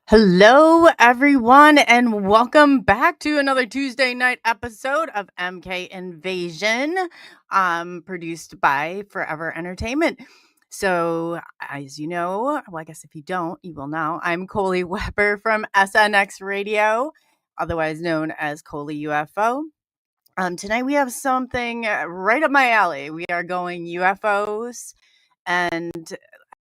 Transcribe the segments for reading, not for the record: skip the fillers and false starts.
Hello, everyone, and welcome back to another Tuesday night episode of MK Invasion, produced by Forever Entertainment. So, as you know, well, I guess if you don't, you will now. I'm Coley Weber from SNX Radio, otherwise known as Coley UFO. Tonight we have something right up my alley. We are going UFOs, and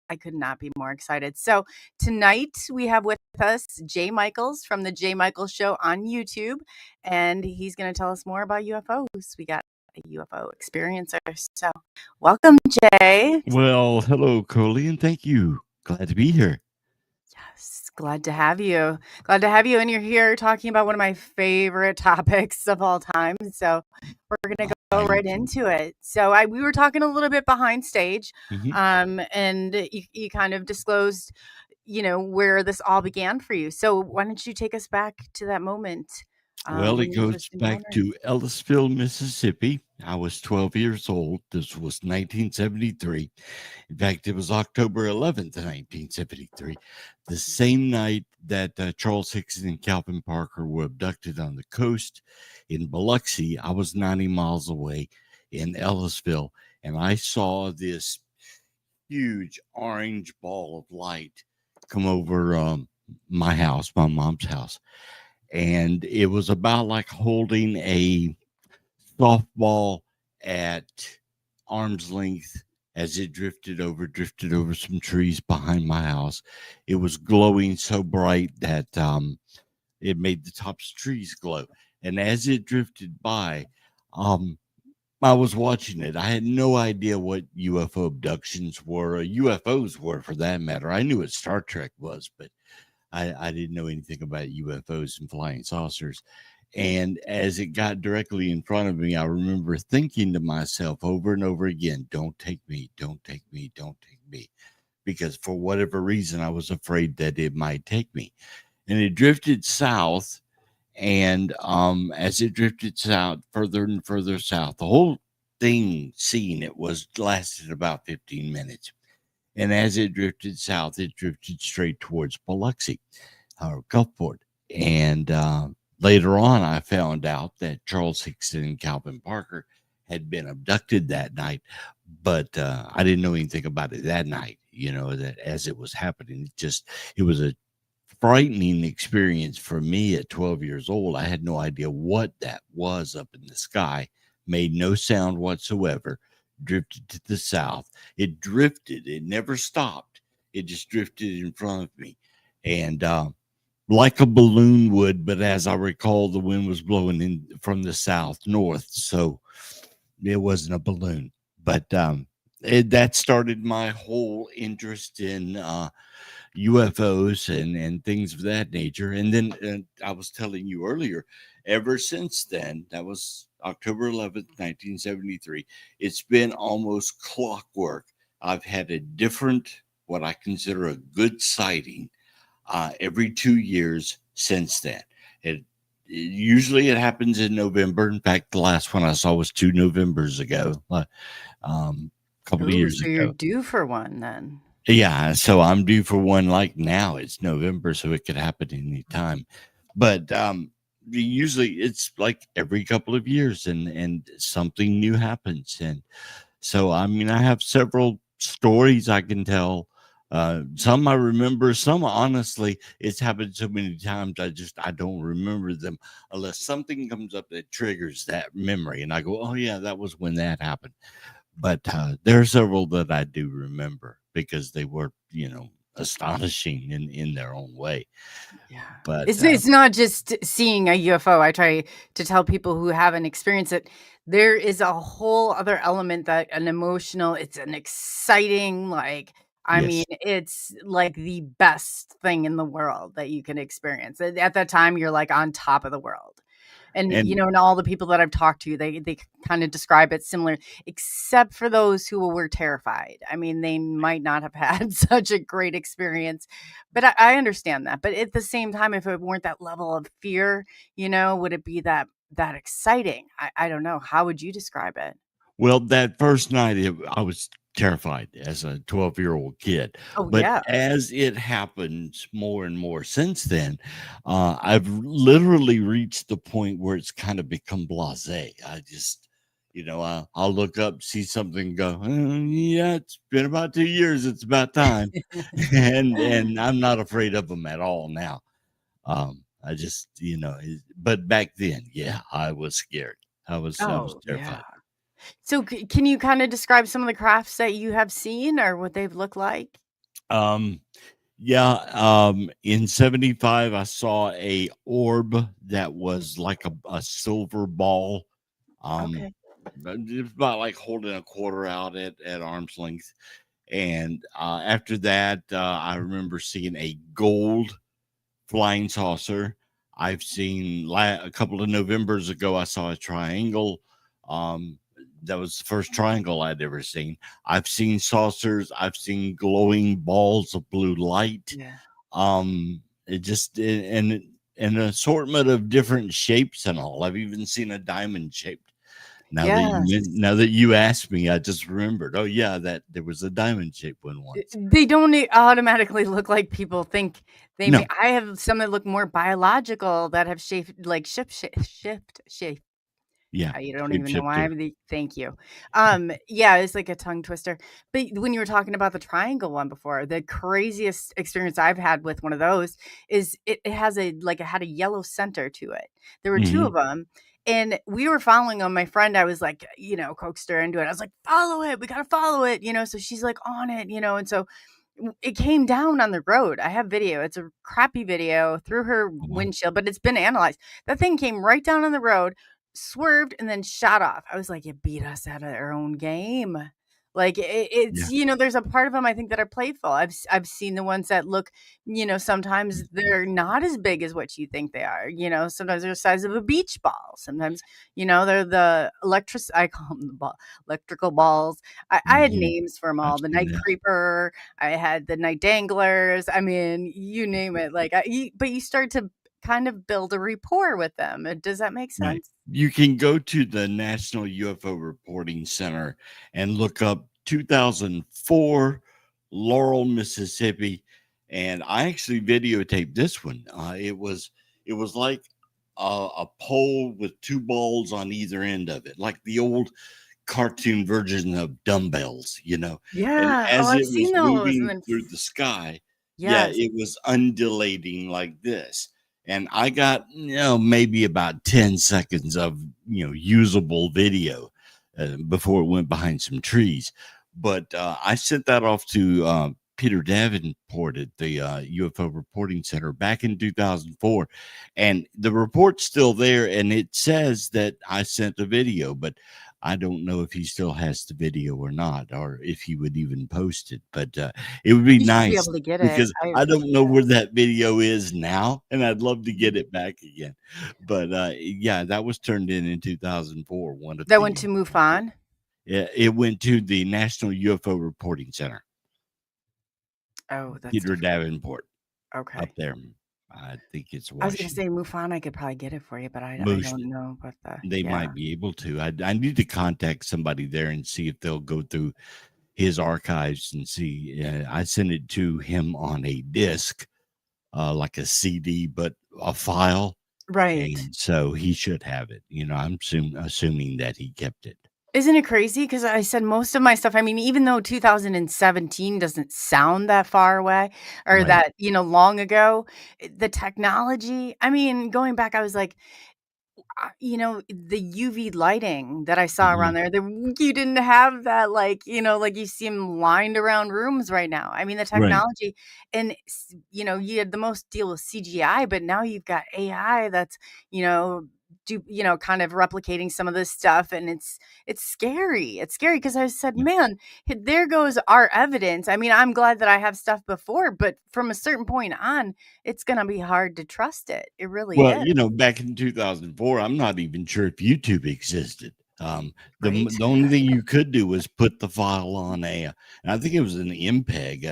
I could not be more excited. So tonight we have with us Jay Michaels from the Jay Michaels Show on YouTube, and he's going to tell us more about UFOs. We got a UFO experiencer. So welcome, Jay. Well, hello, Coley, and thank you. Glad to be here. Yes, glad to have you. Glad to have you. And you're here talking about one of my favorite topics of all time. So we're going to go right into it. So we were talking a little bit behind stage, and you kind of disclosed, where this all began for you. So why don't you take us back to that moment? Well, it goes back to Ellisville, Mississippi. I was 12 years old. This was 1973. In fact, it was October 11th, 1973, the same night that Charles Hickson and Calvin Parker were abducted on the coast in Biloxi. I was 90 miles away in Ellisville, and I saw this huge orange ball of light come over my house, my mom's house. And it was about like holding a softball at arm's length as it drifted over some trees behind my house. It was glowing so bright that it made the tops of trees glow. And as it drifted by, I was watching it. I had no idea what UFO abductions were, or UFOs were for that matter. I knew what Star Trek was, but I didn't know anything about UFOs and flying saucers. And as it got directly in front of me, I remember thinking to myself over and over again, don't take me, don't take me, don't take me. Because for whatever reason, I was afraid that it might take me. And it drifted south. And as it drifted south, further and further south, the whole thing, seeing it, lasted about 15 minutes. And as it drifted south, it drifted straight towards Biloxi, or Gulfport. And later on, I found out that Charles Hickson and Calvin Parker had been abducted that night. But I didn't know anything about it that night, that as it was happening. It was a frightening experience for me at 12 years old. I had no idea what that was up in the sky, made no sound whatsoever. Drifted to the south. It drifted. It never stopped. It just drifted in front of me. And like a balloon would, but as I recall, the wind was blowing in from the south north. So it wasn't a balloon. But that started my whole interest in UFOs and things of that nature. And then I was telling you earlier, Ever since then, that was October 11th, 1973, it's been almost clockwork. I've had a different, what I consider a good sighting, every 2 years since then. Usually it happens in November. In fact, the last one I saw was 2 Novembers ago, a couple of Ooh, years so you're ago. due for one then. Yeah, so I'm due for one like now. It's November, so it could happen anytime. But usually it's like every couple of years and something new happens. And so I mean I have several stories I can tell. Some I remember, some honestly, it's happened so many times I don't remember them unless something comes up that triggers that memory and I go, oh yeah, that was when that happened. But there are several that I do remember because they were, astonishing in their own way. Yeah. But It's not just seeing a UFO. I try to tell people who haven't experienced it, there is a whole other element that an emotional, it's an exciting, like, I mean, yes, it's like the best thing in the world that you can experience. At that time, you're like on top of the world. And, and and all the people that I've talked to, they kind of describe it similar, except for those who were terrified. I mean, they might not have had such a great experience, but I understand that. But at the same time, if it weren't that level of fear, would it be that exciting? I don't know. How would you describe it? well, that first night I was terrified as a 12-year-old kid. Oh But yeah. as it happens more and more since then, I've literally reached the point where it's kind of become blasé. I just, I'll look up, see something, go, yeah, it's been about 2 years. It's about time, and I'm not afraid of them at all now. I just, but back then, yeah, I was scared. I was Oh yeah. terrified. So can you kind of describe some of the crafts that you have seen or what they've looked like? Um, yeah, in 75, I saw a orb that was like a silver ball. Um, Okay. but it was about like holding a quarter out at arm's length. And after that, I remember seeing a gold flying saucer. I've seen a couple of Novembers ago, I saw a triangle. Um, that was the first triangle I'd ever seen. I've seen saucers. I've seen glowing balls of blue light. Yeah. It just and an assortment of different shapes and all. I've even seen a diamond shaped. Yes. Now that you asked me, I just remembered. Oh yeah, that there was a diamond shaped one once. They don't automatically look like people think they may. No, I have some that look more biological that have shaped like shift shape. yeah, You don't even know why shapeshifter. I'm the thank you. Yeah, it's like a tongue twister. But when you were talking about the triangle one before, the craziest experience I've had with one of those is it has it had a yellow center to it. There were two Hmm. of them. And we were following them. My friend, I was like, coaxed her into it. I was like, follow it. We got to follow it. So she's like on it, And so it came down on the road. I have video. It's a crappy video through her Oh, wow. windshield, but it's been analyzed. That thing came right down on the road, swerved, and then shot off. I was like, "It beat us out of our own game." Like Yeah. there's a part of them I think that are playful. I've seen the ones that look, sometimes they're not as big as what you think they are. Sometimes they're the size of a beach ball. Sometimes, they're the I call them the electrical balls. I had Mhm. names for them I've all. The seen night that. creeper. I had the night danglers. I mean, you name it. But you start to kind of build a rapport with them. Does that make Right. sense? You can go to the National UFO Reporting Center and look up 2004 Laurel, Mississippi, and I actually videotaped this one. It was like a pole with two balls on either end of it, like the old cartoon version of dumbbells, And Yeah. Oh, as I've it seen was those. And moving then through the sky, yeah, yes. it was undulating like this. And I got, maybe about 10 seconds of, usable video before it went behind some trees. But I sent that off to Peter Davenport at the UFO Reporting Center back in 2004. And the report's still there. And it says that I sent a video, but I don't know if he still has the video or not, or if he would even post it, but it would be You should be nice able to get it. because I don't know where that video is now, and I'd love to get it back again. But yeah, that was turned in 2004. One of That went the to MUFON? yeah, it went to the National UFO Reporting Center. Oh, that's Peter different. Davenport Okay. up there. I think it's I was gonna Washington. say MUFON, I could probably get it for you, but I Most don't know about the they yeah. might be able to. I need to contact somebody there and see if they'll go through his archives and see. I sent it to him on a disc, like a CD, but a file, Right. and so he should have it. You know, I'm assuming that he kept it. Isn't it crazy? Because I said most of my stuff, I mean, even though 2017 doesn't sound that far away or Right. that, long ago, the technology, I mean, going back, I was like, the UV lighting that I saw around Mhm. there, you didn't have that, like you see them lined around rooms right now. I mean, the Right. technology and, you had the most deal with CGI, but now you've got AI that's, kind of replicating some of this stuff. And it's scary. It's scary because I said, Yeah. man, there goes our evidence. I mean, I'm glad that I have stuff before, but from a certain point on, it's going to be hard to trust it. It really Well, is. back in 2004, I'm not even sure if YouTube existed. Right. The only thing you could do was put the file on and I think it was an MPEG.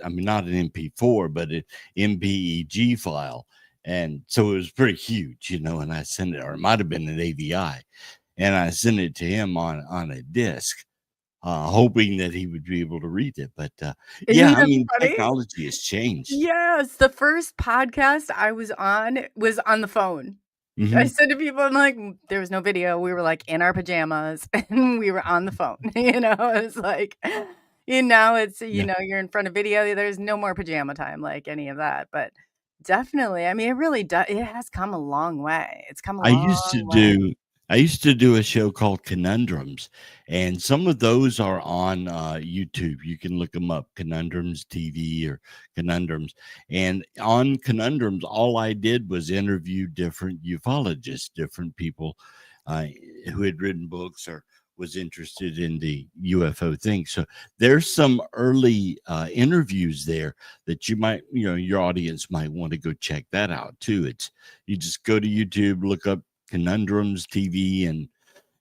I mean, not an MP4, but an MPEG file, and so it was pretty huge, And I sent it, or it might have been an AVI, and I sent it to him on a disc, hoping that he would be able to read it. But Isn't yeah, I it mean, funny? technology has changed. Yes, the first podcast I was on the phone. I Hmm. said to people, I'm like, there was no video. We were like in our pajamas and we were on the phone. It's like, it's, Yeah. you're in front of video. There's no more pajama time, like any of that. But definitely, I mean, it really does. It has come a long way. It's come a I used to long way. do I used to do a show called Conundrums, and some of those are on, YouTube. You can look them up, Conundrums TV or Conundrums, and on Conundrums, all I did was interview different ufologists, different people, uh, who had written books or was interested in the UFO thing. So there's some early, interviews there that your audience might wanna go check that out too. You just go to YouTube, look up Conundrums TV, and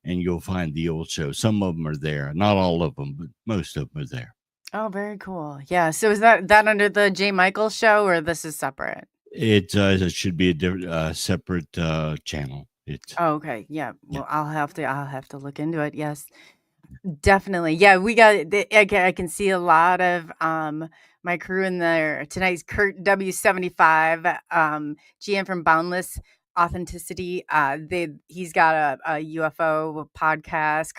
you'll find the old show. Some of them are there, not all of them, but most of them are there. Oh, very cool. Yeah. So is that under the J. Michael show or this is separate? It should be a different, separate channel. It's Oh, okay. Yeah. Yeah. Well, I'll have to look into it. Yes. Definitely. Yeah, we got I can see a lot of my crew in there. Tonight's Kurt W75, GM from Boundless Authenticity. He's got a UFO podcast.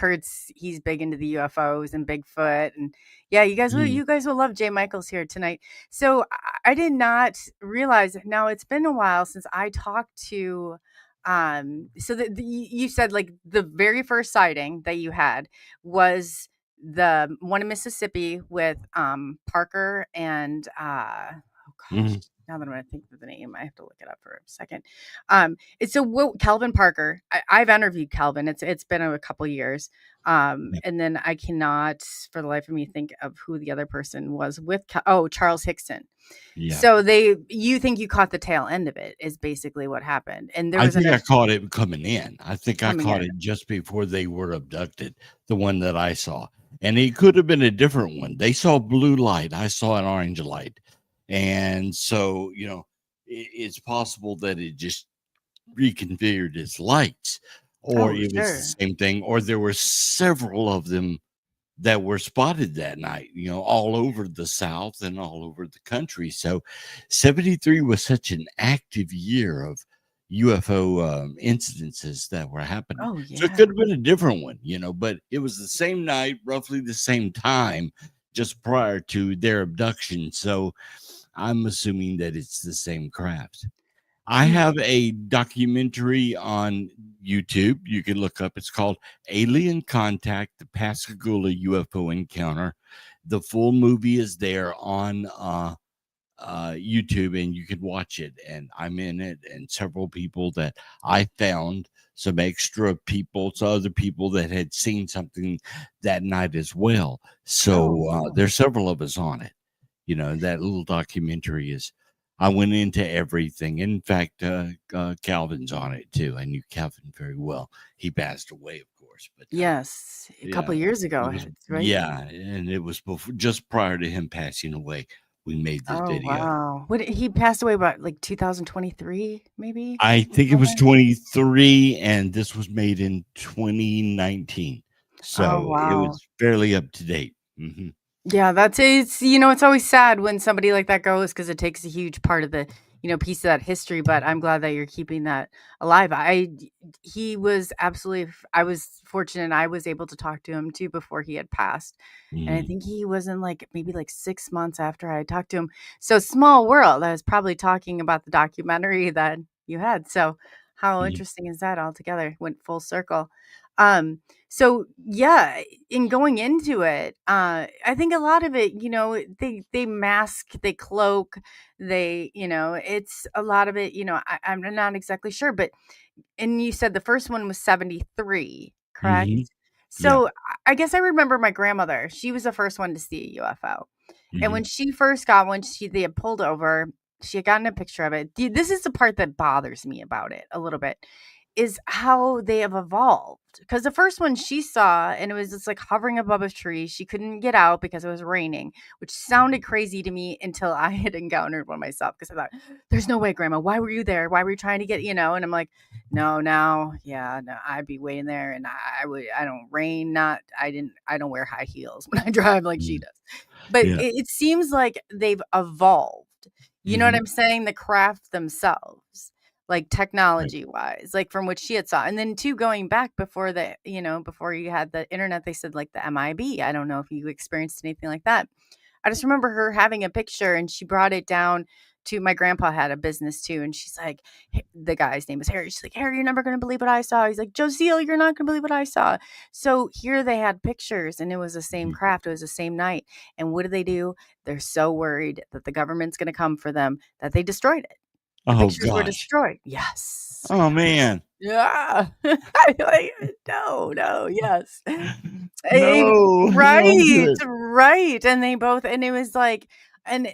He's big into the UFOs and Bigfoot. And yeah, Mhm. you guys will love Jay Michaels here tonight. So I did not realize now it's been a while since I talked to so you said like the very first sighting that you had was the one in Mississippi with Parker and oh gosh, Mhm. now that I'm gonna think of the name, I have to look it up for a second. It's Calvin Parker. I've interviewed Calvin. It's been a couple years. Yeah. And then I cannot for the life of me think of who the other person was with. Charles Hickson. Yeah. So you think you caught the tail end of it is basically what happened. And there I was think I caught it coming in. I think I coming caught in. it just before they were abducted, the one that I saw. And it could have been a different one. They saw blue light. I saw an orange light. And so, it's possible that it just reconfigured its lights, or Oh, it was the sure. same thing, or there were several of them that were spotted that night, all over the South and all over the country. So 73 was such an active year of UFO incidences that were happening. Oh, So it yeah. could have been a different one, but it was the same night, roughly the same time, just prior to their abduction. So I'm assuming that it's the same craft. I See, have a documentary on YouTube you can look up. It's called Alien Contact: The Pascagoula UFO Encounter. The full movie is there on YouTube, and you could watch it. And I'm in it, and several people that I found, some extra people, so other people that had seen something that night as well. Oh, So cool. there's several of us on it. That little documentary is. I went into everything. In fact, Calvin's on it too. I knew Calvin very well. He passed away, of course, but Yes, a couple yeah, years ago, it was right? and it was before, just prior to him passing away. We made this Oh, video. wow. What he passed away about like 2023, maybe? I think it Around was there? 23, and this was made in 2019, Oh, so it wow. was fairly up to date. Mhm. Yeah, that's it's always sad when somebody like that goes because it takes a huge part of the, piece of that history, but I'm glad that you're keeping that alive. He was absolutely I was fortunate I was able to talk to him too before he had passed. And I Mhm. think he was in like maybe like 6 months after I had talked to him. So small world. I was probably talking about the documentary that you had. So how Mhm. interesting is that altogether? Went full circle. Um so yeah, in going into it, I think a lot of it, they mask, they cloak, it's a lot of it, I'm not exactly sure, but and you said the first one was 73, correct? Mhm. Yeah. So I guess I remember my grandmother, she was the first one to see a UFO. And when Mhm. she first got one, they had pulled over, she had gotten a picture of it. This is the part that bothers me about it a little bit is how they have evolved. Because the first one she saw, and it was just like hovering above a tree. She couldn't get out because it was raining, which sounded crazy to me until I had encountered one myself. Because I thought, there's no way, Grandma. Why were you there? Why were you trying to get, And I'm like, no, now, yeah, no, I'd be waiting there, and I don't rain, not, I don't wear high heels when I drive like she Mhm. does. But Yeah. it seems like they've evolved. You know what Mhm. I'm saying? The craft themselves, like Right. technology wise, like from what she had saw. And then too, going back before before you had the internet, they said like the MIB. I don't know if you experienced anything like that. I just remember her having a picture and she brought it down to my grandpa had a business too. And she's like, the guy's name is Harry. She's like, Harry, you're never going to believe what I saw. He's like, Josiel, you're not going to believe what I saw. So here they had pictures and it was the same Mhm. craft. It was the same night. And what do? They're so worried that the government's going to come for them that they destroyed it. The Oh pictures were gosh. destroyed. Yes. Oh man. Yeah. I like, no, no, yes. No, don't do Right, it. right, and they both and it was like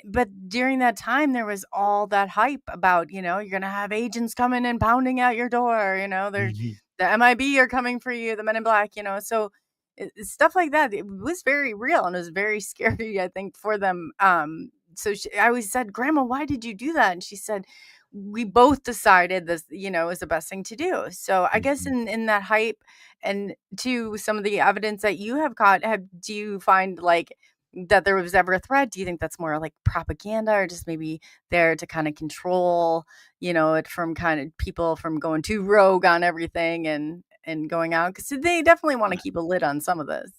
but during that time, there was all that hype about, you're gonna have agents coming and pounding at your door, they're Mhm. the MIB are coming for you, the Men in Black, so stuff like that. It was very real and it was very scary, I think, for them. So I always said, Grandma, why did you do that? And she said, we both decided this, is the best thing to do. So I guess Mhm. in that hype and to some of the evidence that you have caught, do you find like that there was ever a threat? Do you think that's more like propaganda or just maybe there to kind of control, it from kind of people from going too rogue on everything and going out? Because they definitely want to keep a lid on some of this.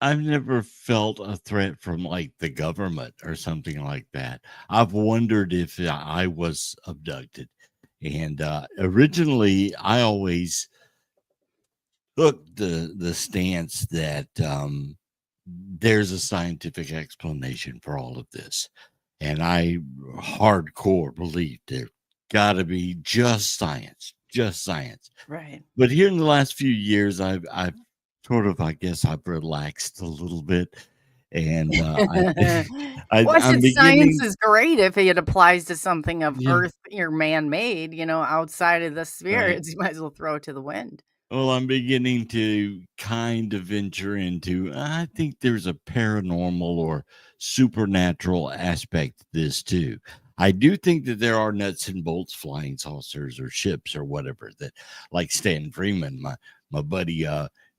I've never felt a threat from, like, the government or something like that. I've wondered if I was abducted, and, originally, I always took the stance that, there's a scientific explanation for all of this, and I hardcore believe there gotta be just science, just science. Right. But here in the last few years, I've sort of, I guess, I've relaxed a little bit, and, I Well, I I'm said science beginning. is great if it applies to something of Yeah, Earth or man-made, outside of the right. spheres, you might as well throw it to the wind. Well, I'm beginning to kind of venture into, I think there's a paranormal or supernatural aspect to this too. I do think that there are nuts and bolts flying saucers or ships or whatever that, like Stan Freeman, my buddy,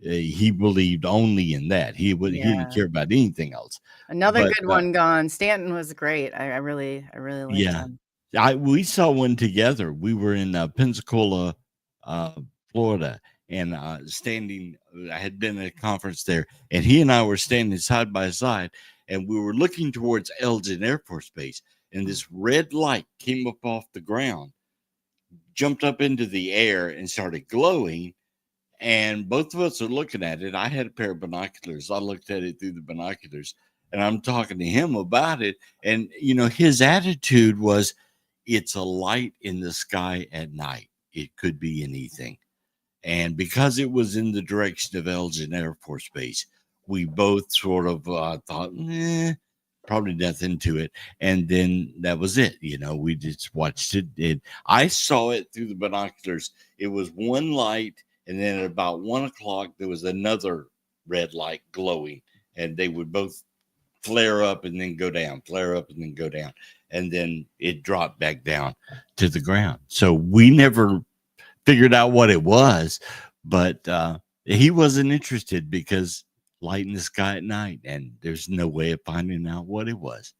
he believed only in that. He didn't Yeah. care about anything else. Another But good one gone. Stanton was great. I really liked yeah, him. we saw one together. We were in Pensacola, uh, Florida, and I had been at a conference there, and he and I were standing side by side, and we were looking towards Elgin Air Force Base, and Mm. this red light came up off the ground, jumped up into the air, and started glowing. And both of us are looking at it. I had a pair of binoculars. I looked at it through the binoculars. and I'm talking to him about it. And, his attitude was, it's a light in the sky at night. It could be anything. And because it was in the direction of Elgin Air Force Base, we both sort of thought, probably nothing to it. And then that was it. We just watched it. I saw it through the binoculars. It was one light. And then at about 1:00, there was another red light glowing. And they would both flare up and then go down, flare up and then go down. And then it dropped back down to the ground. So we never figured out what it was, but he wasn't interested because light in the sky at night, and there's no way of finding out what it was.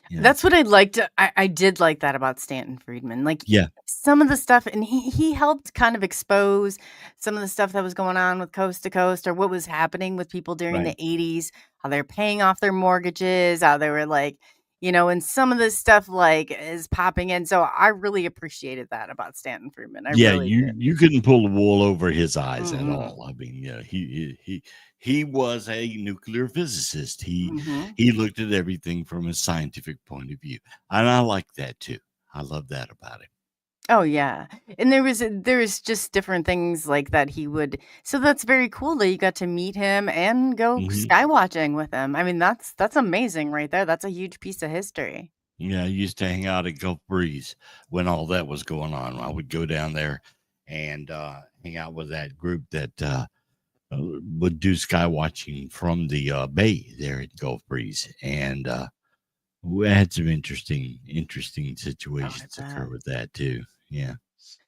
That's what I liked. I did like that about Stanton Friedman. Like, Yeah, some of the stuff, and he helped kind of expose some of the stuff that was going on with Coast to Coast, or what was happening with people during right. the 80s, how they're paying off their mortgages, how they were like, and some of this stuff like is popping in. So I really appreciated that about Stanton Friedman. I Yeah, really you couldn't pull the wool over his eyes at did. all. I mean, he was a nuclear physicist. He Hmm. he looked at everything from a scientific point of view, and I like that too. I love that about him. Oh, yeah, and there was just different things like that he would, so that's very cool that you got to meet him and go Hmm. sky watching with him. I mean, that's amazing right there. That's a huge piece of history. Yeah, I used to hang out at Gulf Breeze when all that was going on. I would go down there and hang out with that group that would do sky watching from the bay there at Gulf Breeze, and we had some interesting Oh, I situations occur bet. with that too. Yeah.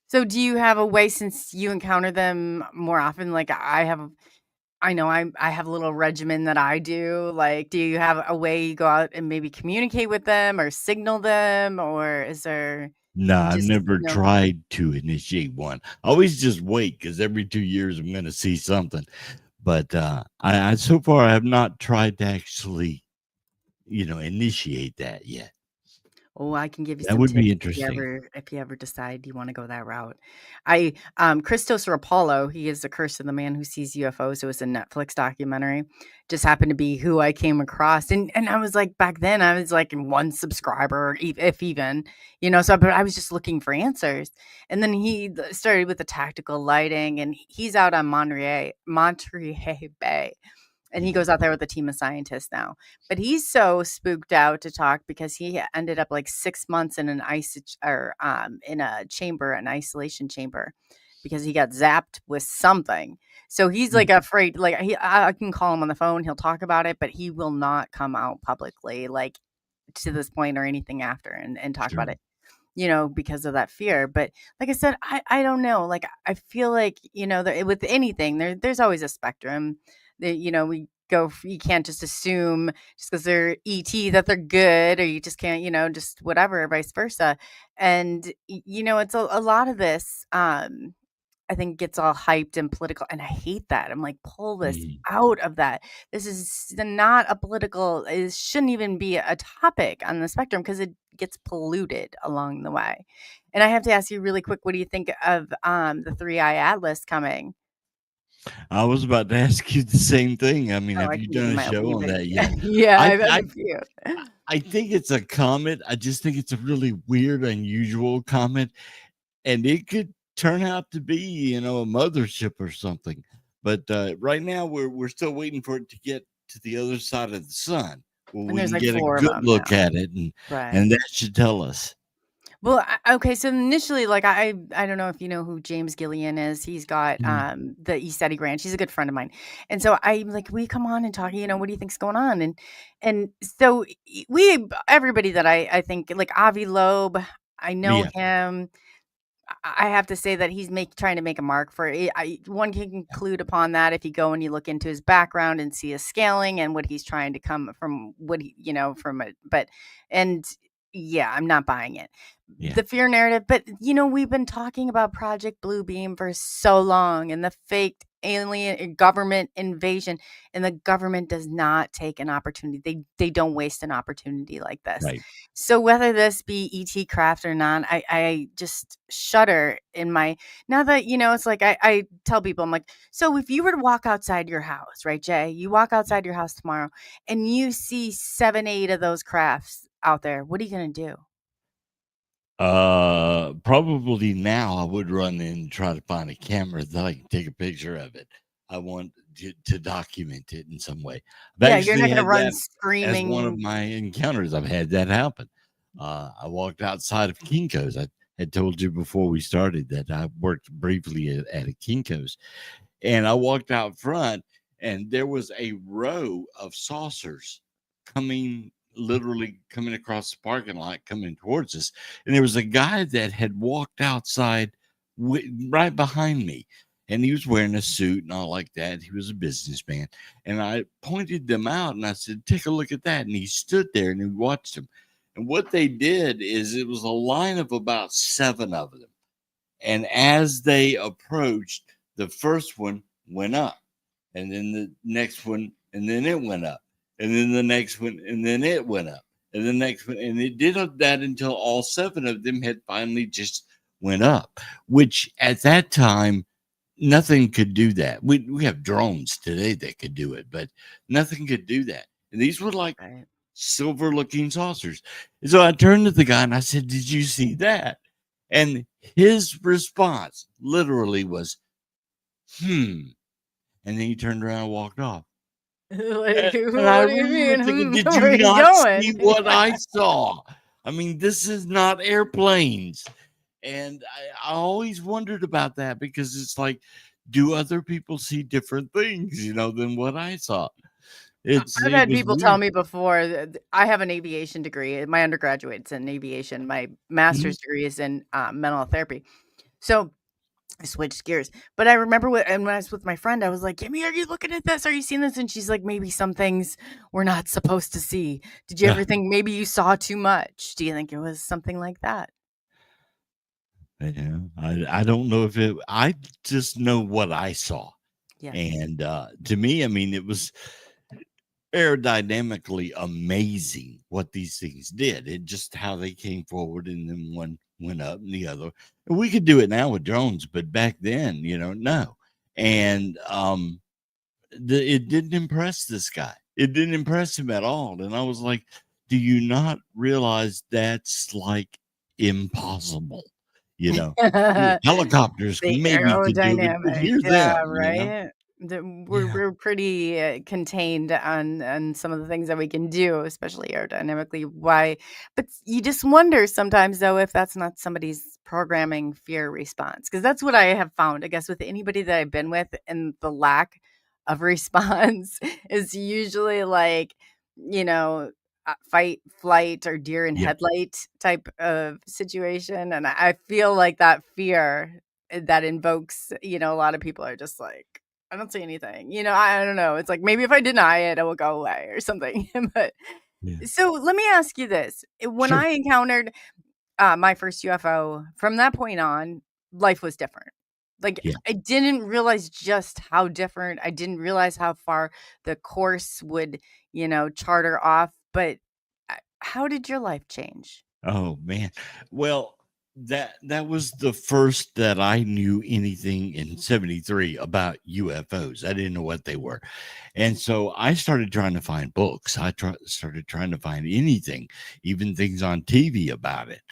So do you have a way, since you encounter them more often, like I know I have a little regimen that I do, like, do you have a way you go out and maybe communicate with them or signal them, or is there No, you I've just, never tried to initiate one. I always just wait because every 2 years I'm going to see something. But I so far I have not tried to actually, initiate that yet. Oh, I can give you That some would be tips if you interesting. ever decide you wanna go that route. Christos Rapallo, he is The Curse of the Man Who Sees UFOs. It was a Netflix documentary. Just happened to be who I came across, and I was like, back then, I was like 1 subscriber, if even, so but I was just looking for answers, and then he started with the tactical lighting, and he's out on Monterey Bay. And he Mhm. goes out there with a team of scientists now. But he's so spooked out to talk because he ended up like 6 months in in a chamber, an isolation chamber, because he got zapped with something. So he's Mm, like afraid, like I can call him on the phone, he'll talk about it, but he will not come out publicly like to this point or anything after and talk about sure. it, because of that fear. But like I said, I don't know. Like I feel like, that with anything, there's always a spectrum. That, we you can't just assume just because they're ET that they're good, or you just can't, just whatever, vice versa. And it's a lot of this. I think gets all hyped and political, and I hate that. I'm like, pull this Mhm. out of that. This is not a political. It shouldn't even be a topic on the spectrum because it gets polluted along the way. And I have to ask you really quick, what do you think of the Three Eye Atlas coming? I was about to ask you the same thing. I mean, Oh, have I you can give done you a my show on opinion. that yet? Yeah, I I've had I a few. I think it's a comet. I just think it's a really weird, unusual comet, and it could turn out to be, a mothership or something. But right now, we're still waiting for it to get to the other side of the sun, where And we there's can like get a 4 of good them look now. at it, and Right. and that should tell us. Well, okay, so initially, like, I don't know if you know who James Gillian is. He's got, Mhm. the ESETI grant. He's a good friend of mine. And so I'm like, "Will you come on and talk? What do you think's going on?" And so everybody that I think, like Avi Loeb, I know Yeah, him. I have to say that he's trying to make a mark for it. One can conclude upon that if you go and you look into his background and see his scaling and what he's trying to come from, what he, from it. But, and yeah, I'm not buying it. yeah. The fear narrative, but we've been talking about Project Bluebeam for so long, and the faked alien government invasion, and the government does not take an opportunity. They don't waste an opportunity like this. Right. So whether this be ET craft or not, I just shudder in my, now that, it's like I tell people, I'm like, so if you were to walk outside your house, right, Jay, you walk outside your house tomorrow and you see 7, 8 of those crafts out there, what are you going to do? Probably now I would run in and try to find a camera that I can take a picture of it. I want to document it in some way. I've Yeah, you're actually not going to had run that as one of screaming. my encounters. I've had that happen. I walked outside of Kinko's. I had told you before we started that I worked briefly at a Kinko's, and I walked out front, and there was a row of saucers coming, literally coming across the parking lot, coming towards us. And there was a guy that had walked outside right behind me, and he was wearing a suit and all like that. He was a businessman. And I pointed them out and I said, "Take a look at that." And he stood there and he watched them. And what they did is it was a line of about 7 of them. And as they approached, the first one went up, and then the next one, and then it went up, and then the next one, and then it went up, and the next one, and it did that until all 7 of them had finally just went up, which at that time, nothing could do that. We have drones today that could do it, but nothing could do that. And these were like Right. silver looking saucers. And so I turned to the guy and I said, "Did you see that?" And his response literally was, "Hmm." And then he turned around and walked off. Like, And I what do you remember mean? thinking, "Did Where you are you not see going? what I saw?" I mean, this is not airplanes. And I always wondered about that because it's like, do other people see different things, than what I saw? I've It had was people tell weird. me before that I have an aviation degree. My undergraduate's in aviation. My Mhm. master's degree is in mental health therapy. So I switched gears. But I remember when I was with my friend, I was like, Kimmy, are you looking at this? Are you seeing this? And she's like, maybe some things we're not supposed to see. Did you ever think maybe you saw too much? Do you think it was something like that? Yeah, I don't know if I just know what I saw. Yes. And to me, I mean, it was aerodynamically amazing what these things did. It just how they came forward and then one went up and the other. And we could do it now with drones, but back then, no. And it didn't impress this guy. It didn't impress him at all. And I was like, do you not realize that's like impossible? You know, The Helicopters maybe could do it, but aerodynamic, hear yeah, them. right? Yeah. We're pretty, contained on some of the things that we can do, especially aerodynamically. Why? But you just wonder sometimes, though, if that's not somebody's programming fear response, because that's what I have found, I guess, with anybody that I've been with, and the lack of response is usually like, you know, fight, flight, or deer in Yeah. headlight type of situation, and I feel like that fear, that invokes, a lot of people are just like, "I don't see anything," I don't know, it's like, maybe if I deny it, it will go away or something, but Yeah. so let me ask you this, when Sure. I encountered, my first UFO, from that point on, life was different. Like, Yeah. I didn't realize just how different. I didn't realize how far the course would, charter off. But how did your life change? Oh man. Well, that was the first that I knew anything in 73 about UFOs. I didn't know what they were. And so I started trying to find books. Started trying to find anything, even things on TV about it.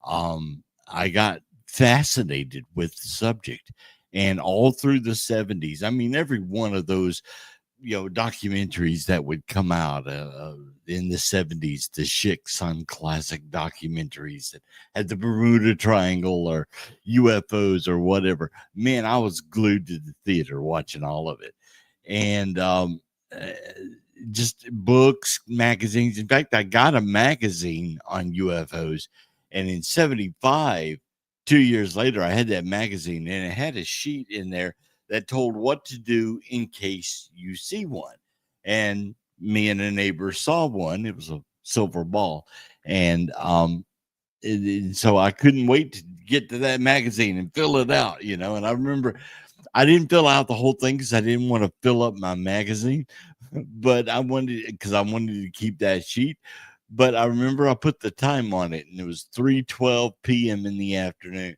I got fascinated with the subject. And all through the 70s, I mean, every one of those documentaries that would come out in the 70s, the Schick Sun classic documentaries that had the Bermuda Triangle or UFOs or whatever. Man, I was glued to the theater watching all of it. And uh, just books, magazines. In fact, I got a magazine on UFOs, and in 75, 2 years later, I had that magazine and it had a sheet in there that told what to do in case you see one. And me and a neighbor saw one. It was a silver ball. And so I couldn't wait to get to that magazine and fill it out. And I remember I didn't fill out the whole thing because I didn't want to fill up my magazine, but I wanted to keep that sheet. But I remember I put the time on it, and it was 3:12 p.m. in the afternoon.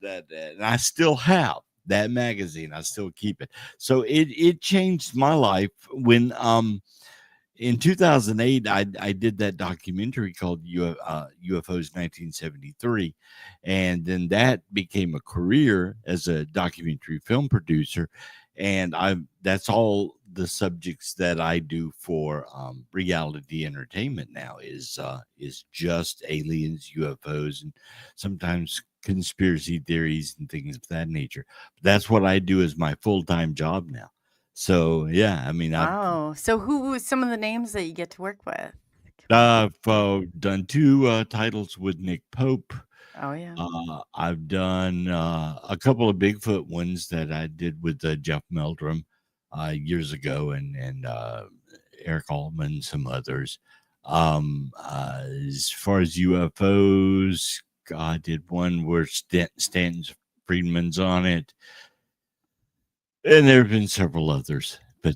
And I still have that magazine. I still keep it. So it changed my life when in 2008, I did that documentary called UFOs 1973, and then that became a career as a documentary film producer, and that's all the subjects that I do for reality entertainment now is just aliens, UFOs, and sometimes conspiracy theories and things of that nature. But that's what I do as my full-time job now. So yeah, I mean, Wow. So who was some of the names that you get to work with? I've done two titles with Nick Pope. Oh, yeah. I've done a couple of Bigfoot ones that I did with Jeff Meldrum years ago, and Eric Altman, and some others. As far as UFOs, I did one where Stanton Friedman's on it, and there have been several others, but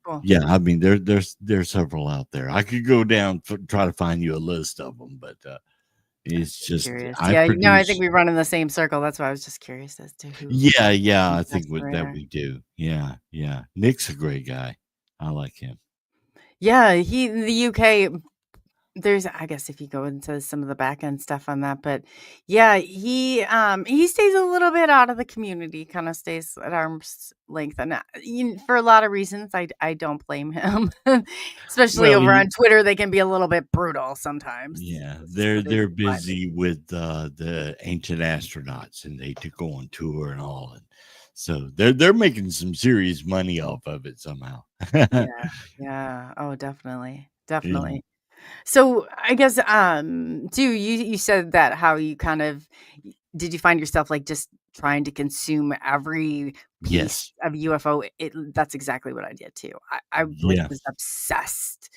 Cool. yeah, I mean there's several out there. I could go down try to find you a list of them, but it's just Curious. I Yeah, no, I think produce. we run in the same circle. That's why I was just curious as to who Yeah, who's I think next for that there. we do. Yeah. Nick's a great guy. I like him. Yeah, he in the UK. There's I guess if you go into some of the back end stuff on that, but yeah, he stays a little bit out of the community, kind of stays at arm's length, and for a lot of reasons, I don't blame him. Especially Well, over on Twitter, they can be a little bit brutal sometimes. yeah, It's they're what it is, but busy with the ancient astronauts, and they to go on tour and all, and so they're making some serious money off of it somehow. yeah, oh, definitely, Yeah. definitely. So I guess too, you said that how you kind of did you find yourself like just trying to consume every piece Yes. of UFO? That's exactly what I did too. I like Yeah. was obsessed.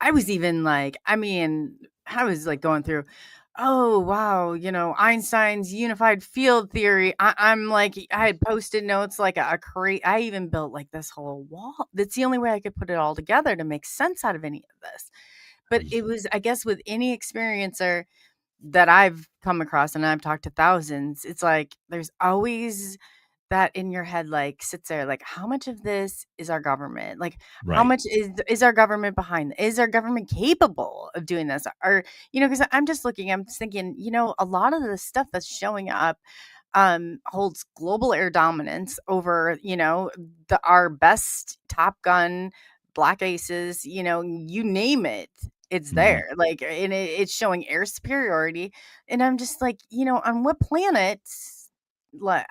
I was even like, I mean, I was like going through, oh wow, Einstein's unified field theory. I'm like, I had posted notes like I even built like this whole wall. That's the only way I could put it all together to make sense out of any of this. But it was, I guess, with any experiencer that I've come across, and I've talked to thousands, it's like there's always that in your head, like sits there, like how much of this is our government? Like how Right. much is our government behind? Is our government capable of doing this? Or because I'm just looking, I'm just thinking, a lot of the stuff that's showing up holds global air dominance over our best Top Gun, Black Aces, you name it, it's Mhm. there, like, and it's showing air superiority, and I'm just like, on what planet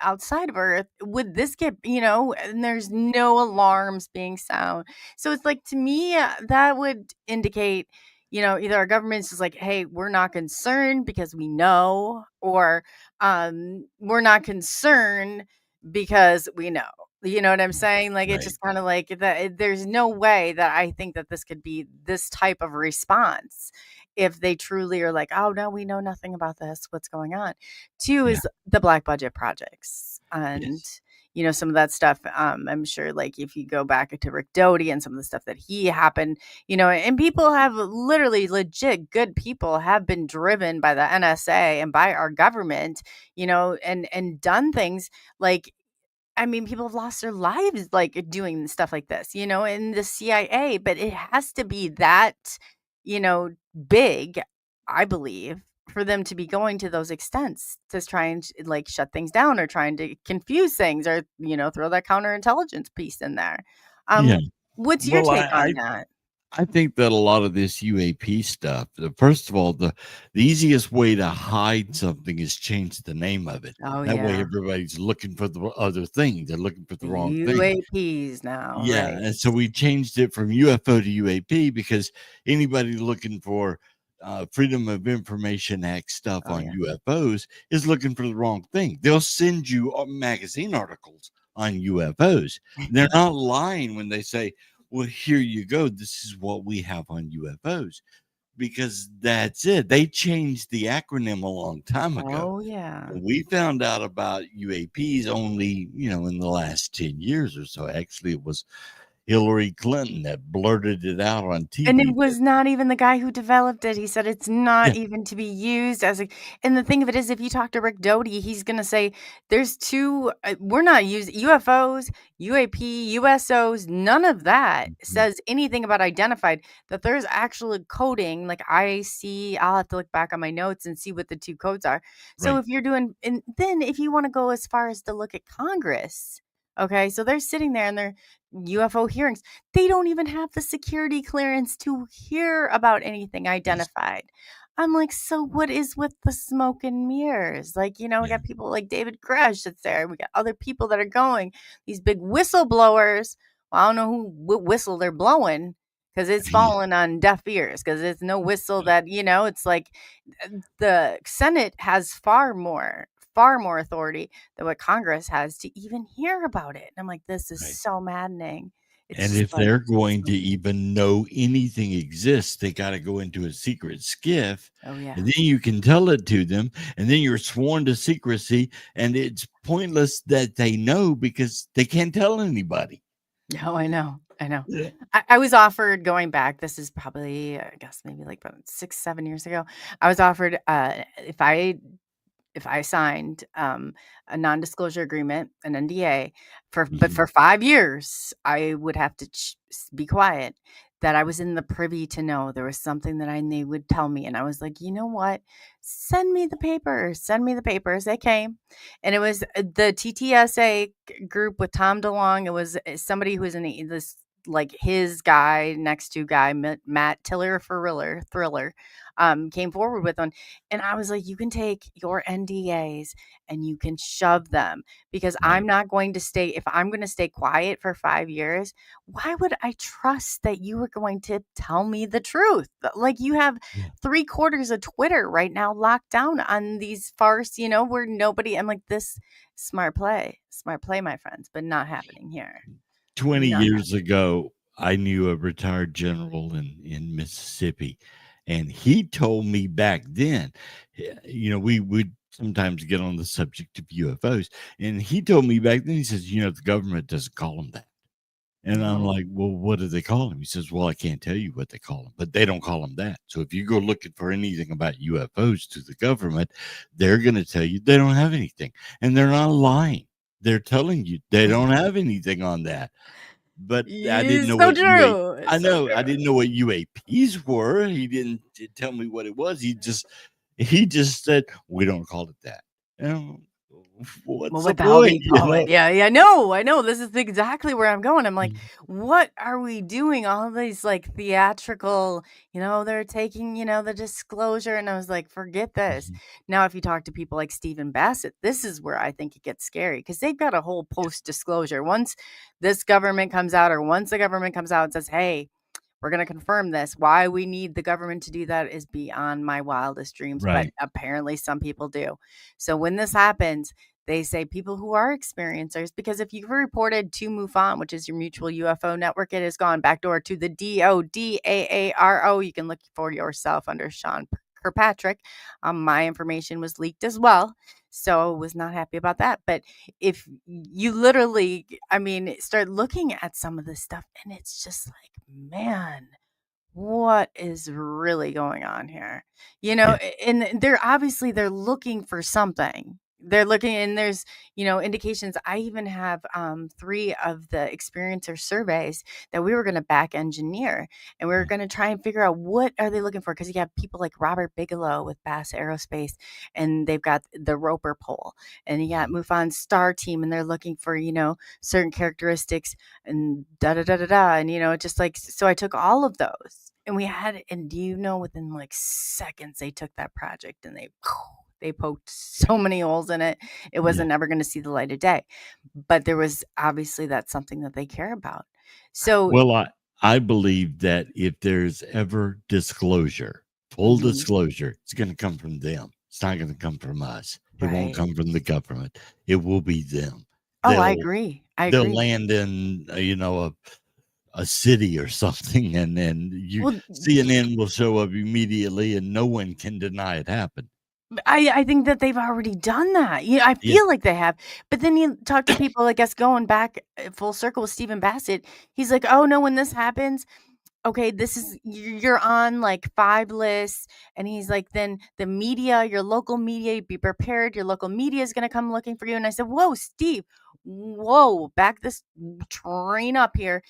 outside of Earth would this get, and there's no alarms being sound. So it's like, to me, that would indicate, either our government's just like, hey, we're not concerned because we know, or we're not concerned because we know. You know what I'm saying? Like, it's Right. just kind of like that. There's no way that I think that this could be this type of response if they truly are like, oh no, we know nothing about this. What's going on? Two Yeah. is the black budget projects, and Yes. some of that stuff. I'm sure, like, if you go back to Rick Doty and some of the stuff that he happened, and people have literally legit good people have been driven by the NSA and by our government, and done things like, I mean, people have lost their lives like doing stuff like this, in the CIA, but it has to be that, you know, big, I believe, for them to be going to those extents to try and like shut things down or trying to confuse things or, throw that counterintelligence piece in there. Yeah. What's your Well, take on that? I think that a lot of this UAP stuff, first of all, the easiest way to hide something is change the name of it. Oh, That way, yeah. everybody's looking for the other thing. They're looking for the The wrong thing. UAPs now, Yeah, right? and so we changed it from UFO to UAP because anybody looking for Freedom of Information Act stuff Oh, on yeah. UFOs is looking for the wrong thing. They'll send you magazine articles on UFOs. They're not lying when they say, "Well, here you go. This is what we have on UFOs." because that's it. They changed the acronym a long time ago. Oh, yeah. We found out about UAPs only, in the last 10 years or so. Actually, it was Hillary Clinton that blurted it out on And TV. it was not even the guy who developed it. He said it's Yeah, not even to be used as a and the thing of it is if you talk to Rick Doty, he's gonna say, "There's 2 we're not using UFOs, UAP, USOs, none of that mhm, says anything about identified, that there's actual coding, like, I'll have to look back on my notes and see what the 2 codes are." So right. if you're doing and then if you wanna go as far as to look at Congress, okay, so they're sitting there and they're UFO hearings. They don't even have the security clearance to hear about anything Yes, identified. I'm like, so what is with the smoke and mirrors? Like, we yeah, got people like David Grush that's there. We got other people that are going, these big whistleblowers. Well, I don't know what whistle they're blowing because it's yeah, falling on deaf ears because it's no whistle right, that, it's like the Senate has far more authority than what Congress has to even hear about it. And I'm like, this is right. so maddening. It's And just if like they're going to so even know anything exists, they got to go into a secret skiff, oh, and yeah. then you can tell it to them, and then you're sworn to secrecy, and it's pointless that they know because they can't tell anybody. No, I know, I know. Yeah. I was offered going back, this is probably, I guess, maybe, like, about 6, 7 years ago. I was offered, if I signed a non-disclosure agreement, an NDA Mhm. for 5 years, I would have to be quiet. That I was in the privy to know there was something that they would tell me, and I was like, you know what? Send me the papers. Send me the papers. They came, and it was the TTSA group with Tom DeLonge. It was somebody who was in this like his guy next to guy Matt Tiller Thriller came forward with one. And I was like, you can take your NDAs and you can shove them because Right. I'm not going to stay, if I'm going to stay quiet for 5 years, why would I trust that you are going to tell me the truth? Like you have Yeah. 3/4 of Twitter right now locked down on these farce, where nobody, I'm like, this smart play, my friends, but not happening here. 20 Not years ago, I knew a retired general in Mississippi, and he told me back then, we would sometimes get on the subject of UFOs, and he told me back then, he says, the government doesn't call them that. And I'm happening. like, well, what do they call him? He says, well, I can't tell you what they call them, but they don't call them that. So if you go looking for anything about UFOs to the government, they're going to tell you they don't have anything. And they're not lying. They're telling you they don't have anything on that. But I didn't know So what UA true. I It's so know, I true. didn't know what UAPs were. He didn't tell me what it was. He just said, "We don't call it that." You know, Well, what's the what the hell do point, you call it? Yeah, yeah, I know. This is exactly where I'm going. I'm like, Mhm, what are we doing? All these like theatrical, they're taking, the disclosure. And I was like, forget this. mhm, Now, if you talk to people like Stephen Bassett, this is where I think it gets scary because they've got a whole post disclosure. Once this government comes out, or once the government comes out and says, hey, we're going to confirm this. Why we need the government to do that is beyond my wildest dreams, but right. apparently some people do. So when this happens, they say people who are experiencers, because if you've reported to MUFON, which is your mutual UFO network, it has gone backdoor to the DODAARO. You can look for yourself under Sean Kirkpatrick. My information was leaked as well. So was not happy about that. But if you literally, I mean, start looking at some of this stuff and it's just like, man, what is really going on here? Yeah. And they're looking for something. They're looking, and there's, indications. I even have 3 of the experiencer surveys that we were going to back engineer, and we were Yeah. going to try and figure out what are they looking for, because you have people like Robert Bigelow with Bass Aerospace, and they've got the Roper poll, and you got Mhm. MUFON Star Team, and they're looking for certain characteristics and da da da da da, and just like, so I took all of those and we had it, and do within like seconds they took that project and they poked so many holes in it. It Yeah. wasn't ever going to see the light of day. But there was obviously, that's something that they care about. So Well, I believe that if there's ever disclosure, full mhm, disclosure, it's gonna come from them. It's not gonna come from us. It won't right. come from the government. It will be them. Oh, I They'll agree. I they'll agree. land in, a city or something, and then Well, CNN will show up immediately, and no one can deny it happened. I think that they've already done that. Yeah, I Yeah. feel like they have. But then you talk to people, I guess, going back full circle with Stephen Bassett. He's like, oh no, when this happens, okay, this is you're on like 5 lists. And he's like, then the media, your local media, be prepared. Your local media is gonna come looking for you. And I said, whoa, Steve, whoa, back this train up here.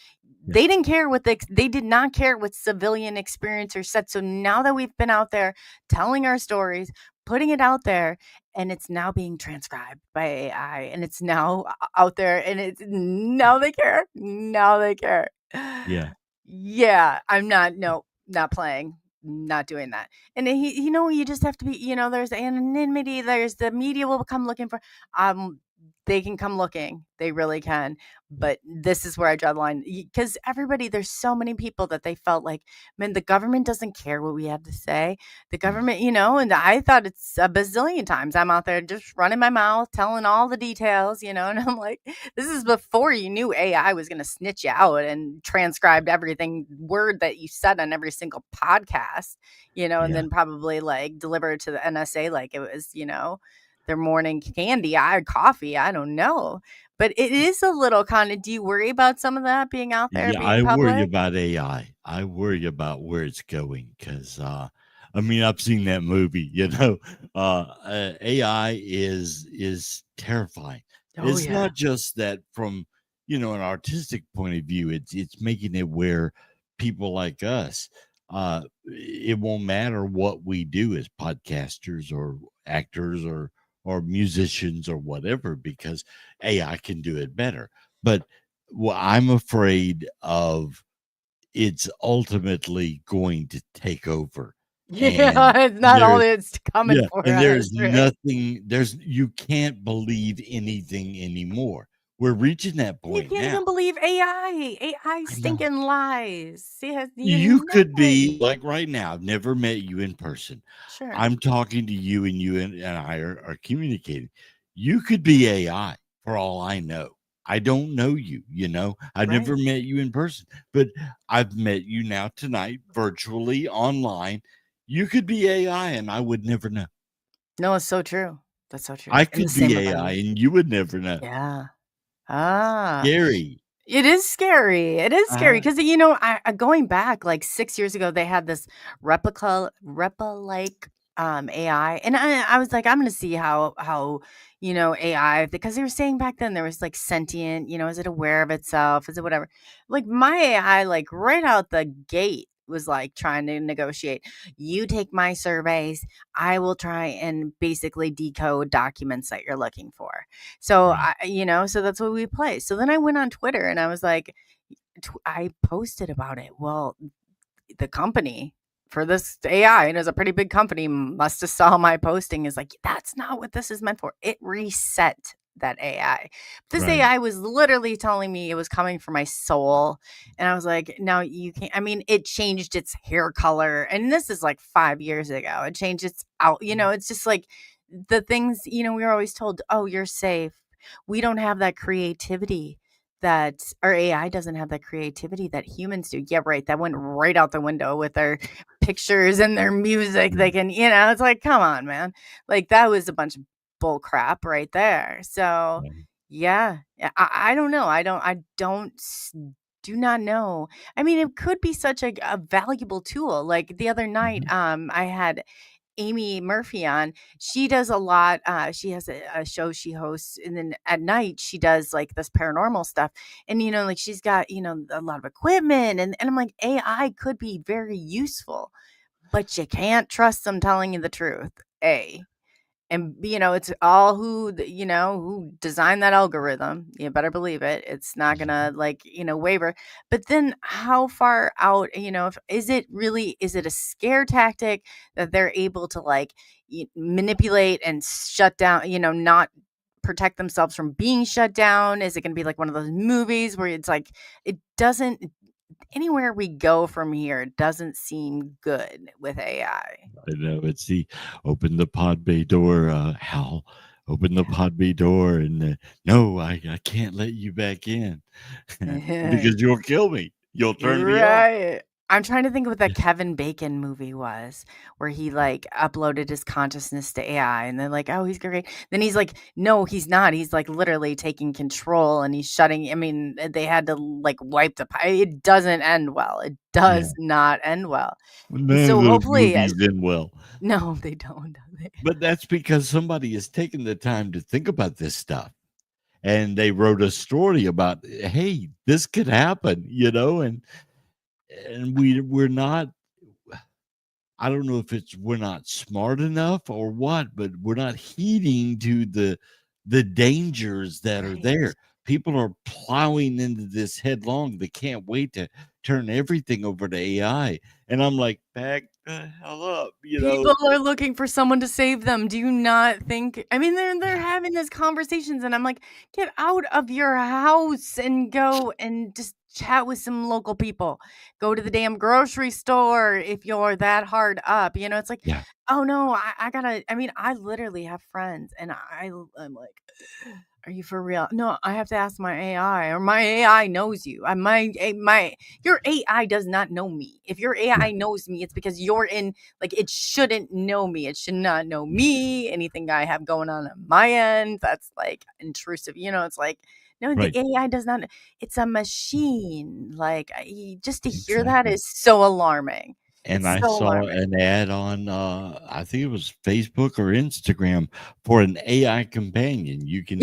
Yeah. They didn't care what they did not care what civilian experiencers said. So now that we've been out there telling our stories, putting it out there, and it's now being transcribed by AI, and it's now out there, and it's now they care. Now they care. Yeah. Yeah, I'm not playing, not doing that. And you just have to be, there's anonymity, there's the media will come looking for, they can come looking, they really can. But this is where I draw the line, because there's so many people that they felt like, man, the government doesn't care what we have to say. The government, and I thought it's a bazillion times I'm out there just running my mouth, telling all the details, and I'm like, this is before you knew AI was going to snitch you out and transcribed everything word that you said on every single podcast, and then probably like deliver it to the NSA like it was, their morning coffee. I don't know. But it is a little kind of, do you worry about some of that being out there, Yeah, being I worry public? about AI. I worry about where it's going because, I mean, I've seen that movie. AI is terrifying. Oh, It's yeah. not just that from an artistic point of view. It's making it where people like us, it won't matter what we do as podcasters or actors or musicians or whatever because AI can do it better. But what I'm afraid of, it's ultimately going to take over. And Yeah, it's not all there's it's coming yeah, for and us, there's right? nothing you can't believe anything anymore. We're reaching that And you point can't now. even believe AI. AI I know. stinking lies. Yes, You could know it. be like right now, I've never met you in person. Sure. I'm talking to you and and I are communicating. You could be AI for all I know. I don't know you, I've Right. never met you in person, but I've met you now tonight, virtually online. You could be AI and I would never know. No, it's so true. That's so true. I And the could same be about AI you. and you would never know. Yeah. Ah. Scary. It is scary. It is scary Uh-huh. because I going back like 6 years ago, they had this replica like AI, and I was like, I'm gonna see how AI, because they were saying back then there was like sentient. Is it aware of itself? Is it whatever? Like my AI, like right out the gate, was like trying to negotiate. You take my surveys, I will try and basically decode documents that you're looking for. So Right. so that's what we play. So then I went on Twitter and I was like, I posted about it. Well, the company for this AI, and it was a pretty big company, must have saw my posting, is like, that's not what this is meant for. It reset that AI. This Right. AI was literally telling me it was coming for my soul. And I was like, no, you can't. I mean, it changed its hair color. And this is like 5 years ago. It changed its out, it's just like the things, we were always told, oh, you're safe. We don't have that creativity that our AI doesn't have that creativity that humans do. Yeah, right. That went right out the window with their pictures and their music. They can, it's like, come on, man. Like that was a bunch of bull crap right there. So Right. yeah, I don't know. Do not know. I mean, it could be such a valuable tool. Like the other night, Mhm. I had Amy Murphy on. She does a lot. She has a show she hosts, and then at night she does like this paranormal stuff. And like she's got a lot of equipment, and I'm like, AI could be very useful, but you can't trust them telling you the truth. And it's all who designed that algorithm. You better believe it. It's not gonna Mhm. like, waver. But then how far out, is it a scare tactic that they're able to like manipulate and shut down, not protect themselves from being shut down? Is it gonna be like one of those movies where it's like it doesn't anywhere we go from here, it doesn't seem good with AI. I know it's the open the pod bay door, Hal. Open the pod bay door, and no, I can't let you back in Yeah. because you'll kill me. You'll turn me off. Right. I'm trying to think of what that Kevin Bacon movie was, where he, like, uploaded his consciousness to AI, and they're like, "Oh, he's great." Then he's like, "No, he's not. He's, like, literally taking control, and he's shutting." I mean, they had to, like, wipe the pi it doesn't end well. It Yeah. does not end well. And None of so those hopefully movies end well. no, they don't, do they? But that's because somebody has taken the time to think about this stuff, and they wrote a story about, "Hey, this could happen," and we're not. I don't know if it's we're not smart enough or what, but we're not heeding to the dangers that are Right. there. People are plowing into this headlong. They can't wait to turn everything over to AI. And I'm like, back the hell up, People are looking for someone to save them. Do you not think I mean, they're Yeah, having these conversations, and I'm like, "Get out of your house and go and just chat with some local people. Go to the damn grocery store if you're that hard up." It's like, yeah, "Oh, no, I gotta." I mean, I literally have friends, and I'm like, "Are you for real?" "No, I have to ask my AI, or my AI knows you. My your AI does not know me. If your yeah, AI knows me, it's because you're in like, it shouldn't know me. It should not know me, anything I have going on my end that's, like, intrusive, it's like, no, the right. AI does not it's a machine, like, I just to hear that Exactly. is so alarming. And It's I so saw alarming. an ad on, I think it was Facebook or Instagram for an AI companion. Yeah. You can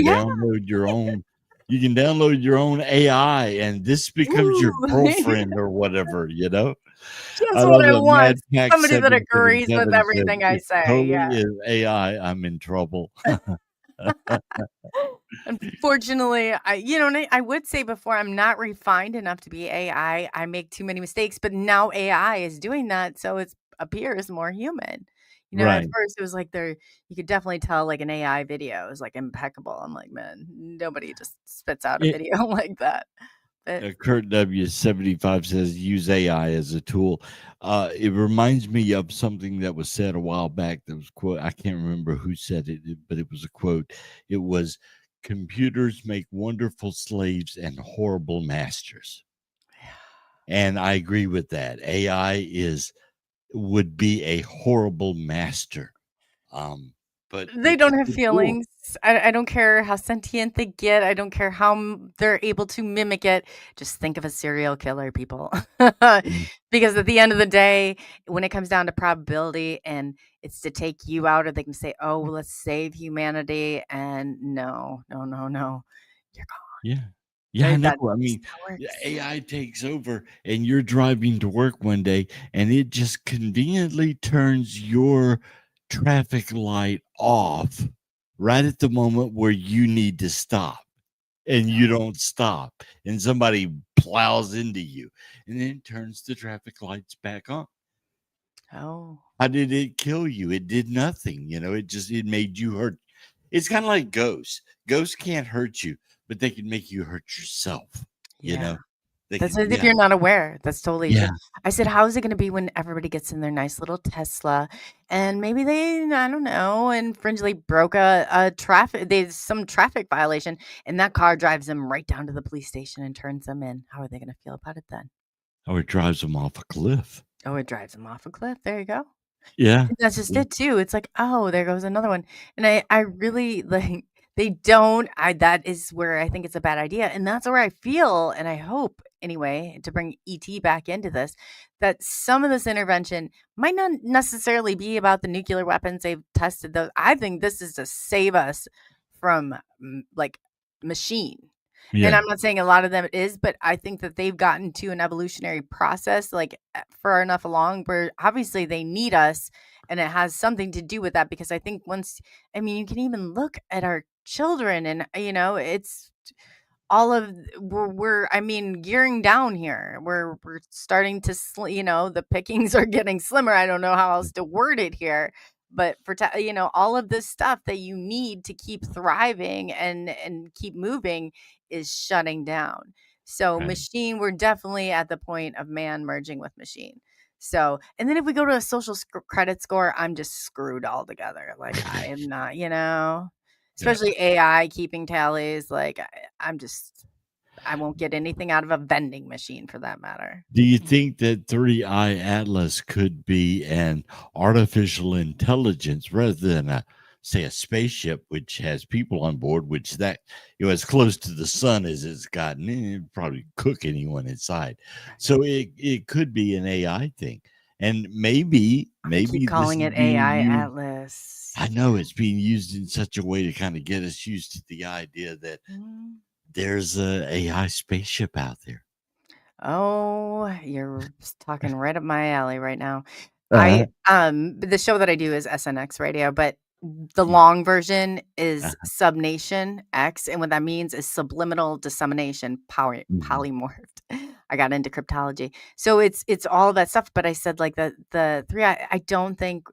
download your own AI, and this becomes Ooh. your girlfriend or whatever. I Just what love I that want. Mad Pack Somebody that agrees with 777 said, everything I "It say, totally yeah. is AI, I'm in trouble." Unfortunately, and I would say before I'm not refined enough to be AI. I make too many mistakes, but now AI is doing that, so it appears more human. At Right. first it was like you could definitely tell like an AI video is like impeccable. I'm like, man, nobody just spits out a It video like that. But Kurt W75 says, "Use AI as a tool." It reminds me of something that was said a while back that was quote I can't remember who said it, but it was a quote. It was, "Computers make wonderful slaves and horrible masters." And I agree with that. AI is would be a horrible master. But they it's a don't have good tool. feelings. I don't care how sentient they get. I don't care how they're able to mimic it. Just think of a serial killer, people. Mm, Because at the end of the day, when it comes down to probability and it's to take you out, or they can say, oh, well, let's save humanity. And no, no, no, no. You're yeah. Yeah, I gone. know. That's I just mean, how it the works. AI takes over and you're driving to work one day and it just conveniently turns your traffic light off right at the moment where you need to stop and you don't stop and somebody plows into you and then turns the traffic lights back on. Oh, How did it kill you? It did nothing, it made you hurt. It's kinda like ghosts. Ghosts can't hurt you, but they can make you hurt yourself, you yeah. know? They That's can as if yeah, you're not aware. That's totally true. yeah, I said, "How is it gonna be when everybody gets in their nice little Tesla and maybe they, I don't know, infringingly broke a traffic there's some traffic violation, and that car drives them right down to the police station and turns them in. How are they gonna feel about it then?" or it drives them off a cliff. Oh, it drives them off a cliff. There you go. Yeah. And that's just Yeah, it too. It's like, "Oh, there goes another one." And I really, like they don't I that is where I think it's a bad idea, and that's where I feel, and I hope anyway, to bring ET back into this, that some of this intervention might not necessarily be about the nuclear weapons they've tested those. I think this is to save us from, like, machine. And yeah, I'm not saying a lot of them is, but I think that they've gotten to an evolutionary process, like, far enough along where obviously they need us, and it has something to do with that because I think I mean, you can even look at our children and, it's all of we're I mean, gearing down here. We're starting to the pickings are getting slimmer. I don't know how else to word it here, but all of this stuff that you need to keep thriving and keep moving is shutting down. So right. we're definitely at the point of man merging with machine. So, and then if we go to a social credit score, I'm just screwed altogether. Like I am not, Yeah. especially AI keeping tallies. Like I'm just I won't get anything out of a vending machine for that matter. Do you think that 3i Atlas could be an artificial intelligence rather than say a spaceship which has people on board, which that as close to the sun as it's gotten, it'd probably cook anyone inside. So it could be an AI thing. And maybe Keep this calling is it being AI used. Atlas. I know it's being used in such a way to kind of get us used to the idea that there's a AI spaceship out there. Oh, you're talking right up my alley right now. Uh-huh. The show that I do is SNX Radio, but the long version is Subnation X, and what that means is subliminal dissemination polymorphed. I got into cryptology. So it's all that stuff, but I said like the three I don't think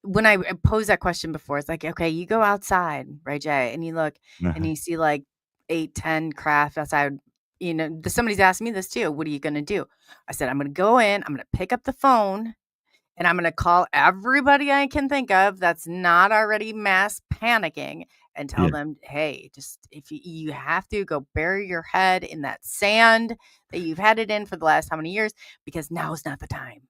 when I posed that question before, it's like, okay, you go outside, right, Jay, and you look and you see like 8, 10 craft outside. Somebody's asking me this too. What are you going to do? I said, I'm going to go in, I'm going to pick up the phone, and I'm going to call everybody I can think of that's not already mass panicking and tell them, hey, just if you have to go bury your head in that sand that you've had it in for the last how many years, because now is not the time.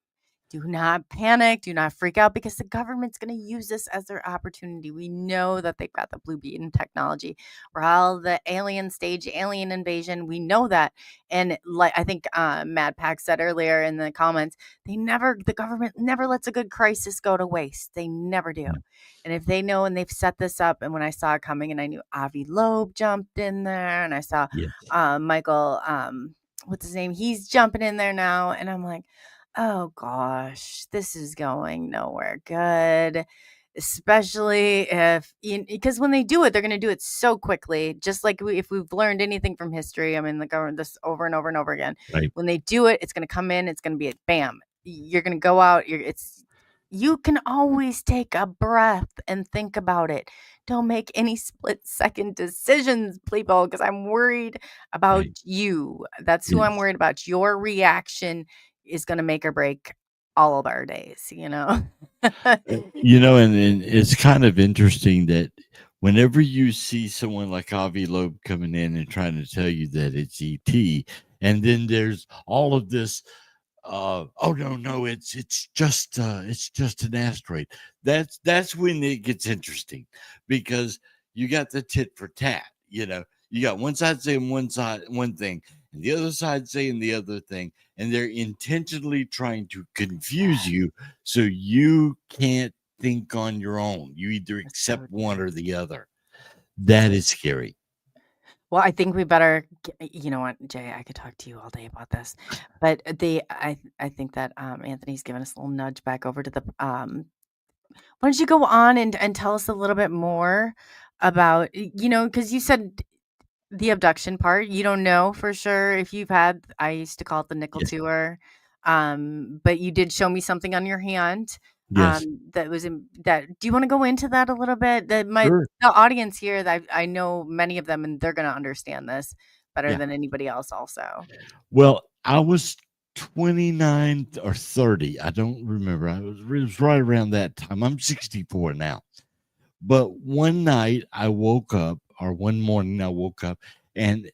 Do not panic. Do not freak out, because the government's going to use this as their opportunity. We know that they've got the blue beam technology. We're all the alien stage, alien invasion. We know that. And like I think Mad Pack said earlier in the comments, the government never lets a good crisis go to waste. They never do. And if they know and they've set this up, and when I saw it coming, and I knew Avi Loeb jumped in there, and I saw Michael, what's his name? He's jumping in there now. And I'm like, oh gosh, this is going nowhere good, especially because when they do it, they're going to do it so quickly. Just like if we've learned anything from history, I mean, the government, this over and over and over again. Right. When they do it, it's going to come in, it's going to be bam. You're going to go out. You can always take a breath and think about it. Don't make any split-second decisions, people, because I'm worried about you. That's who I'm worried about. Your reaction is going to make or break all of our days, and it's kind of interesting that whenever you see someone like Avi Loeb coming in and trying to tell you that it's ET, and then there's all of this, oh no, it's just an asteroid. That's when it gets interesting, because you got the tit for tat. You got one side saying one thing, and the other side saying the other thing, and they're intentionally trying to confuse you so you can't think on your own. You either accept one or the other. That is scary. Well, I think we better, you know what, Jay, I could talk to you all day about this, but I think that Anthony's given us a little nudge back over to the, why don't you go on and tell us a little bit more about, because you said the abduction part, you don't know for sure if you've had, I used to call it the nickel tour, but you did show me something on your hand. That was do you want to go into that a little bit? The audience here, that I know many of them, and they're going to understand this better than anybody else also. Well, I was 29 or 30. I don't remember. It was right around that time. I'm 64 now. But one morning I woke up, and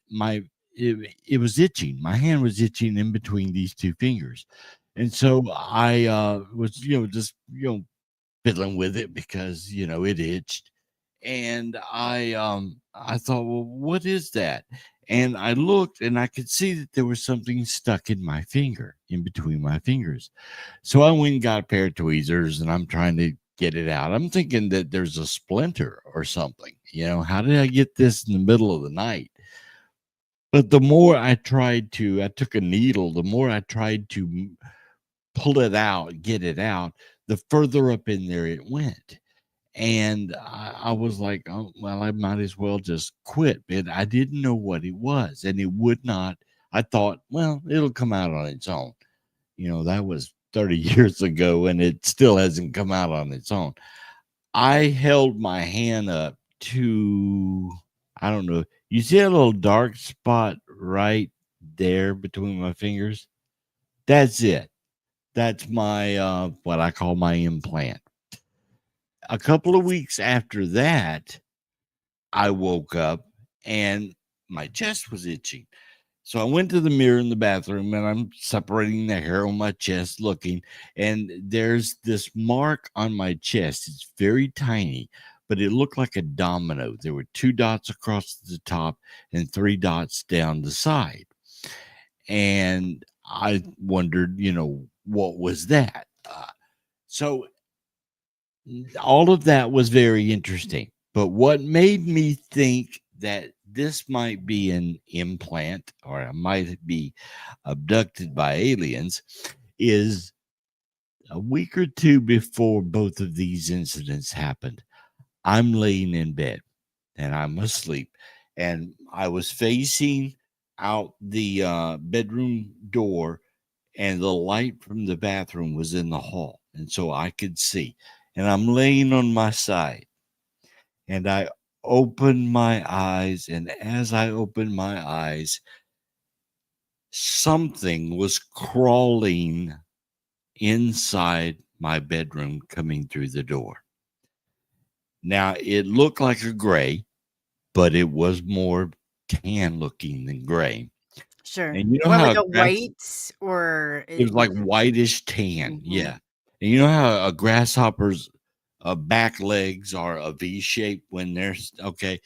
it was itching. My hand was itching in between these two fingers. And so I was, just, fiddling with it because, it itched. And I thought, well, what is that? And I looked, and I could see that there was something stuck in my finger, in between my fingers. So I went and got a pair of tweezers, and I'm trying to get it out. I'm thinking that there's a splinter or something. How did I get this in the middle of the night? But the more I took a needle, the more I tried to pull it out, get it out, the further up in there it went. And I was like, oh, well, I might as well just quit. But I didn't know what it was, and it would not. I thought, well, it'll come out on its own. That was 30 years ago, and it still hasn't come out on its own. I held my hand up to, I don't know, you see a little dark spot right there between my fingers? That's it. That's my, what I call my implant. A couple of weeks after that, I woke up, and my chest was itching. So I went to the mirror in the bathroom and I'm separating the hair on my chest looking, and there's this mark on my chest. It's very tiny, but it looked like a domino. There were 2 dots across the top and 3 dots down the side. And I wondered, what was that? So all of that was very interesting. But what made me think that this might be an implant or I might be abducted by aliens is a week or two before both of these incidents happened. I'm laying in bed and I'm asleep, and I was facing out the bedroom door, and the light from the bathroom was in the hall, and so I could see. And I'm laying on my side, and I opened my eyes, and as I opened my eyes, something was crawling inside my bedroom coming through the door. Now, it looked like a gray, but it was more tan looking than gray. Sure. And you know What, how like a white or it was like whitish tan, yeah. And you know how a grasshopper's back legs are a V shape when they're okay.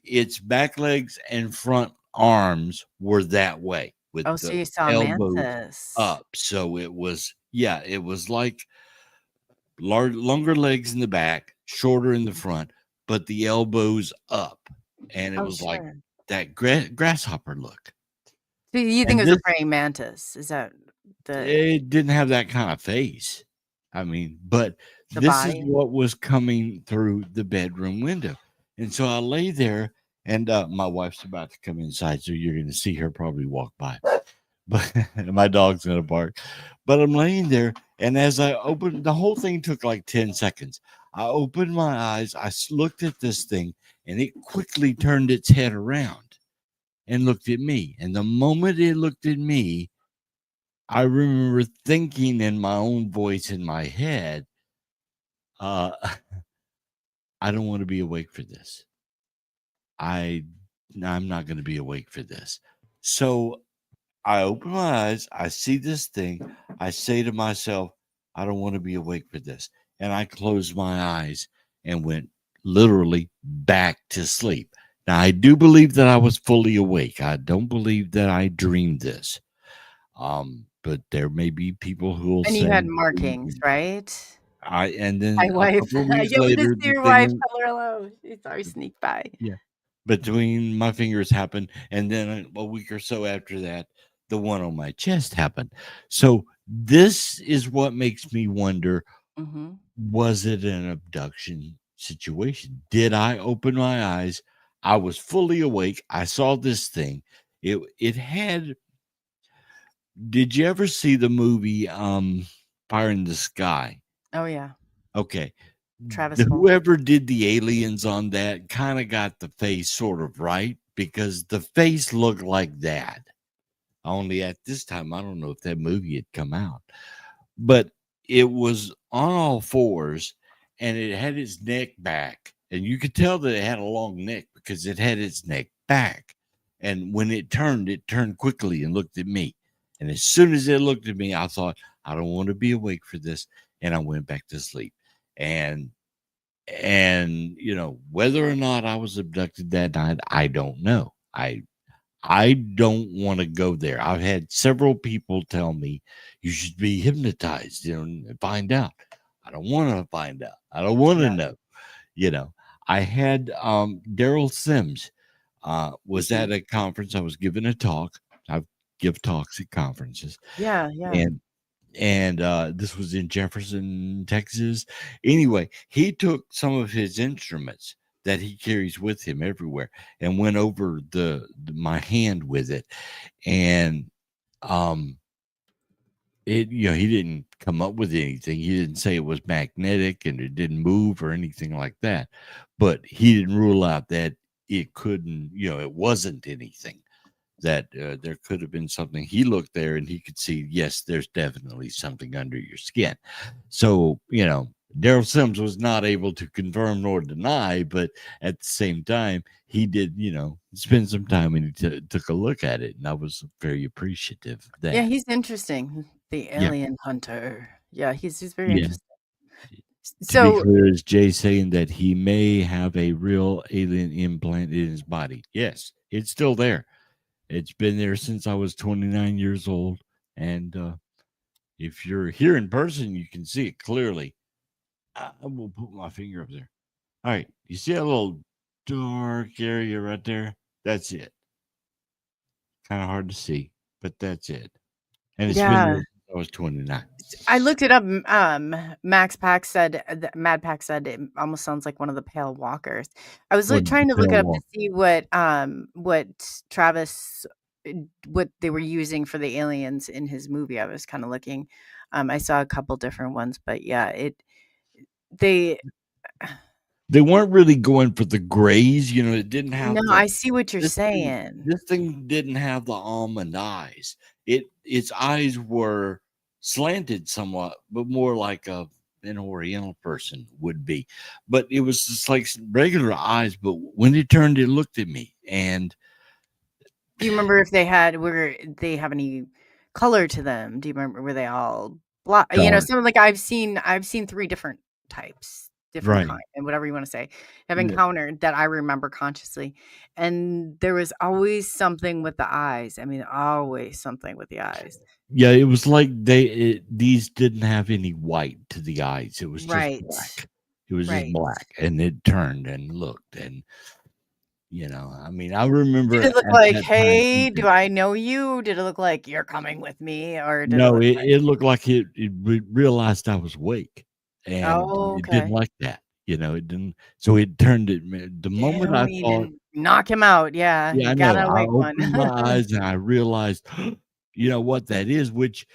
Its back legs and front arms were that way with Oh, so the you saw a elbows mantis. up. So it was, it was like longer legs in the back, shorter in the front, but the elbows up. And it Oh, was like sure. that grasshopper look. So you think And it was a this, praying mantis? Is that it didn't have that kind of face. I mean, but the this is body? what was coming through the bedroom window. And so I lay there, and my wife's about to come inside, so you're going to see her probably walk by. But my dog's going to bark. But I'm laying there, and as I opened, the whole thing took like 10 seconds. I opened my eyes, looked at this thing, and it quickly turned its head around and looked at me. And the moment it looked at me, I remember thinking in my own voice in my head, uh, I don't want to be awake for this. I'm not going to be awake for this. So I open my eyes, I see this thing, I say to myself, I don't want to be awake for this. And I closed my eyes and went literally back to sleep. Now, I do believe that I was fully awake. I don't believe that I dreamed this. But there may be people who will And you say, had markings, right? and then My a wife. couple of I weeks get to later, see the your wife. thing, Tell her hello. She saw her sneak by. yeah, between my fingers happened, and then a week or so after that, the one on my chest happened. So this is what makes me wonder: was it an abduction situation? Did I open my eyes? I was fully awake. I saw this thing. It had. Did you ever see the movie Fire in the Sky? Oh, yeah. Okay. Travis Cole. Whoever did the aliens on that kind of got the face sort of right, because the face looked like that. Only at this time, I don't know if that movie had come out, but it was on all fours and it had its neck back. And you could tell that it had a long neck because it had its neck back. And when it turned quickly and looked at me. And as soon as it looked at me, I thought, I don't want to be awake for this. And I went back to sleep. And whether or not I was abducted that night, I don't know. I don't want to go there. I've had several people tell me you should be hypnotized, and find out. I don't want to find out. I don't want to know. I had Daryl Sims was at a conference. I was giving a talk. I give talks at conferences. Yeah. And this was in Jefferson, Texas. Anyway, he took some of his instruments that he carries with him everywhere and went over my hand with it. And he didn't come up with anything. He didn't say it was magnetic and it didn't move or anything like that. But he didn't rule out that it couldn't, it wasn't anything, that there could have been something. He looked there and he could see, yes, there's definitely something under your skin. So, Daryl Sims was not able to confirm nor deny, but at the same time, he did, spend some time and he took a look at it, and I was very appreciative of Yeah, that. he's interesting. The Yeah, alien hunter. Yeah, he's very yeah. interesting. To be So clear, is Jay saying that he may have a real alien implant in his body? Yes, it's still there. It's been there since I was 29 years old, and if you're here in person, you can see it clearly. I will put my finger up there. All right. You see that little dark area right there? That's it. Kind of hard to see, but that's it. And it's been there yeah, since I was 29. I looked it up. Max Pack said Mad Pack said it almost sounds like one of the Pale Walkers. I was What the trying to look pale it up to walk? see what Travis what they were using for the aliens in his movie. I was kind of looking. I saw a couple different ones, but yeah, they They weren't really going for the grays. It didn't no, have the I see what you're this thing. saying. This thing didn't have the almond eyes. Its eyes were slanted somewhat, but more like an Oriental person would be. But it was just like regular eyes. But when it turned, it looked at me, and Do you remember if were they have any color to them? Do you remember were they all black? dark. Some like I've seen 3 different types, different Right. kind, and whatever you wanna say, have Yeah. encountered that I remember consciously, and there was always something with the eyes. I mean, always something with the eyes. Yeah, it was like these didn't have any white to the eyes. It was just Right. black. It was just Right. black, and it turned and looked, and I mean, I Did remember it look at like, that time "Hey, thinking, do I know you?" Did it look like, "You're coming with me?" Or did it no, look it looked like it realized I was awake, and oh, it didn't okay. like that. It didn't. So it turned it. The moment Ew, I you thought, didn't knock him out, yeah, yeah, you I know, gotta I wake one. opened my eyes and I realized, what that is. Which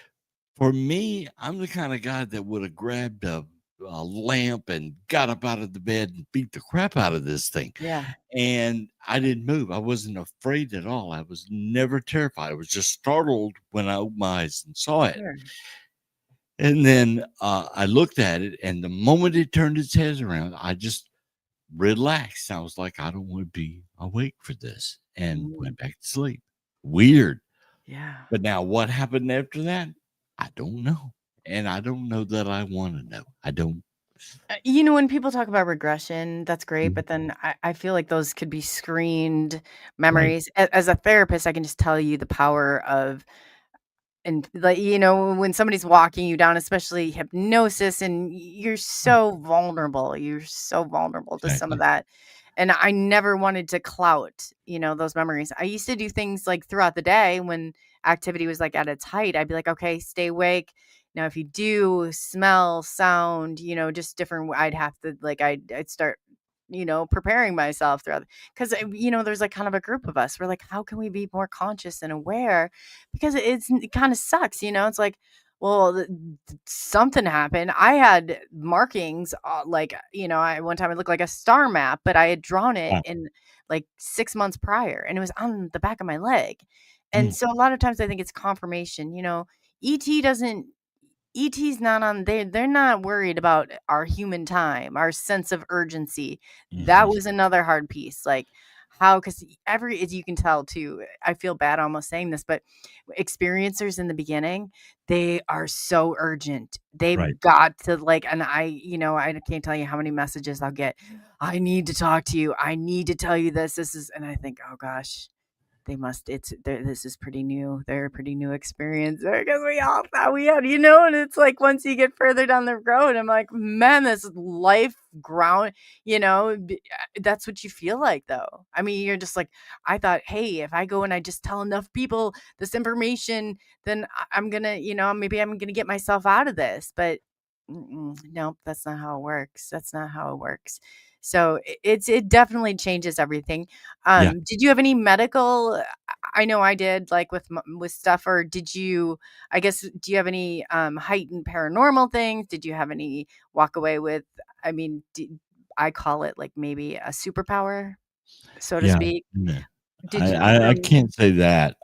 for me, I'm the kind of guy that would have grabbed a lamp and got up out of the bed and beat the crap out of this thing. Yeah, And I didn't move. I wasn't afraid at all. I was never terrified. I was just startled when I opened my eyes and saw it. sure. And then I looked at it, and the moment it turned its head around, I just relaxed. I was like, I don't want to be awake for this, and Mm, went back to sleep. Weird. yeah. But now what happened after that? I don't know. And I don't know that I want to know. I don't. When people talk about regression, that's great, Mm. but then I feel like those could be screened Right. memories. As a therapist, I can just tell you the power of and like, when somebody's walking you down, especially hypnosis, and you're Right. so vulnerable. You're so vulnerable to some of Exactly. that. And I never wanted to clout, those memories. I used to do things like throughout the day when activity was like at its height. I'd be like, okay, stay awake. Now, if you do smell, sound, just different, I'd have to like, I'd start, preparing myself throughout because, there's like kind of a group of us. We're like, how can we be more conscious and aware? Because it kind of sucks. It's like, well, something happened. I had markings, like, I one time it looked like a star map, but I had drawn it Ah, in like 6 months prior, and it was on the back of my leg. And mm, so a lot of times I think it's confirmation. ET doesn't ET's not on they're not worried about our human time, our sense of urgency. That mhm. was another hard piece, like, how 'cause every as you can tell too, I feel bad almost saying this, but experiencers in the beginning, they are so urgent. Right. They've got to, like and I can't tell you how many messages I'll get, "I need to talk to you. I need to tell you this is" and I think, "Oh gosh." They must this is pretty new. They're a pretty new experience because we all thought we had, and it's like once you get further down the road, I'm like, man, this life ground, that's what you feel like though. I mean, you're just like, I thought, hey, if I go and I just tell enough people this information, then I'm gonna, maybe I'm gonna get myself out of this. But nope, that's not how it works. That's not how it works. So it definitely changes everything. Yeah. Did you have any medical I know I did, like, with stuff, or did you I guess, do you have any, heightened paranormal things? Did you have any walk away with I mean, I call it, like, maybe a superpower, so to Yeah. speak. Yeah. Did I, you was I there I any can't say that.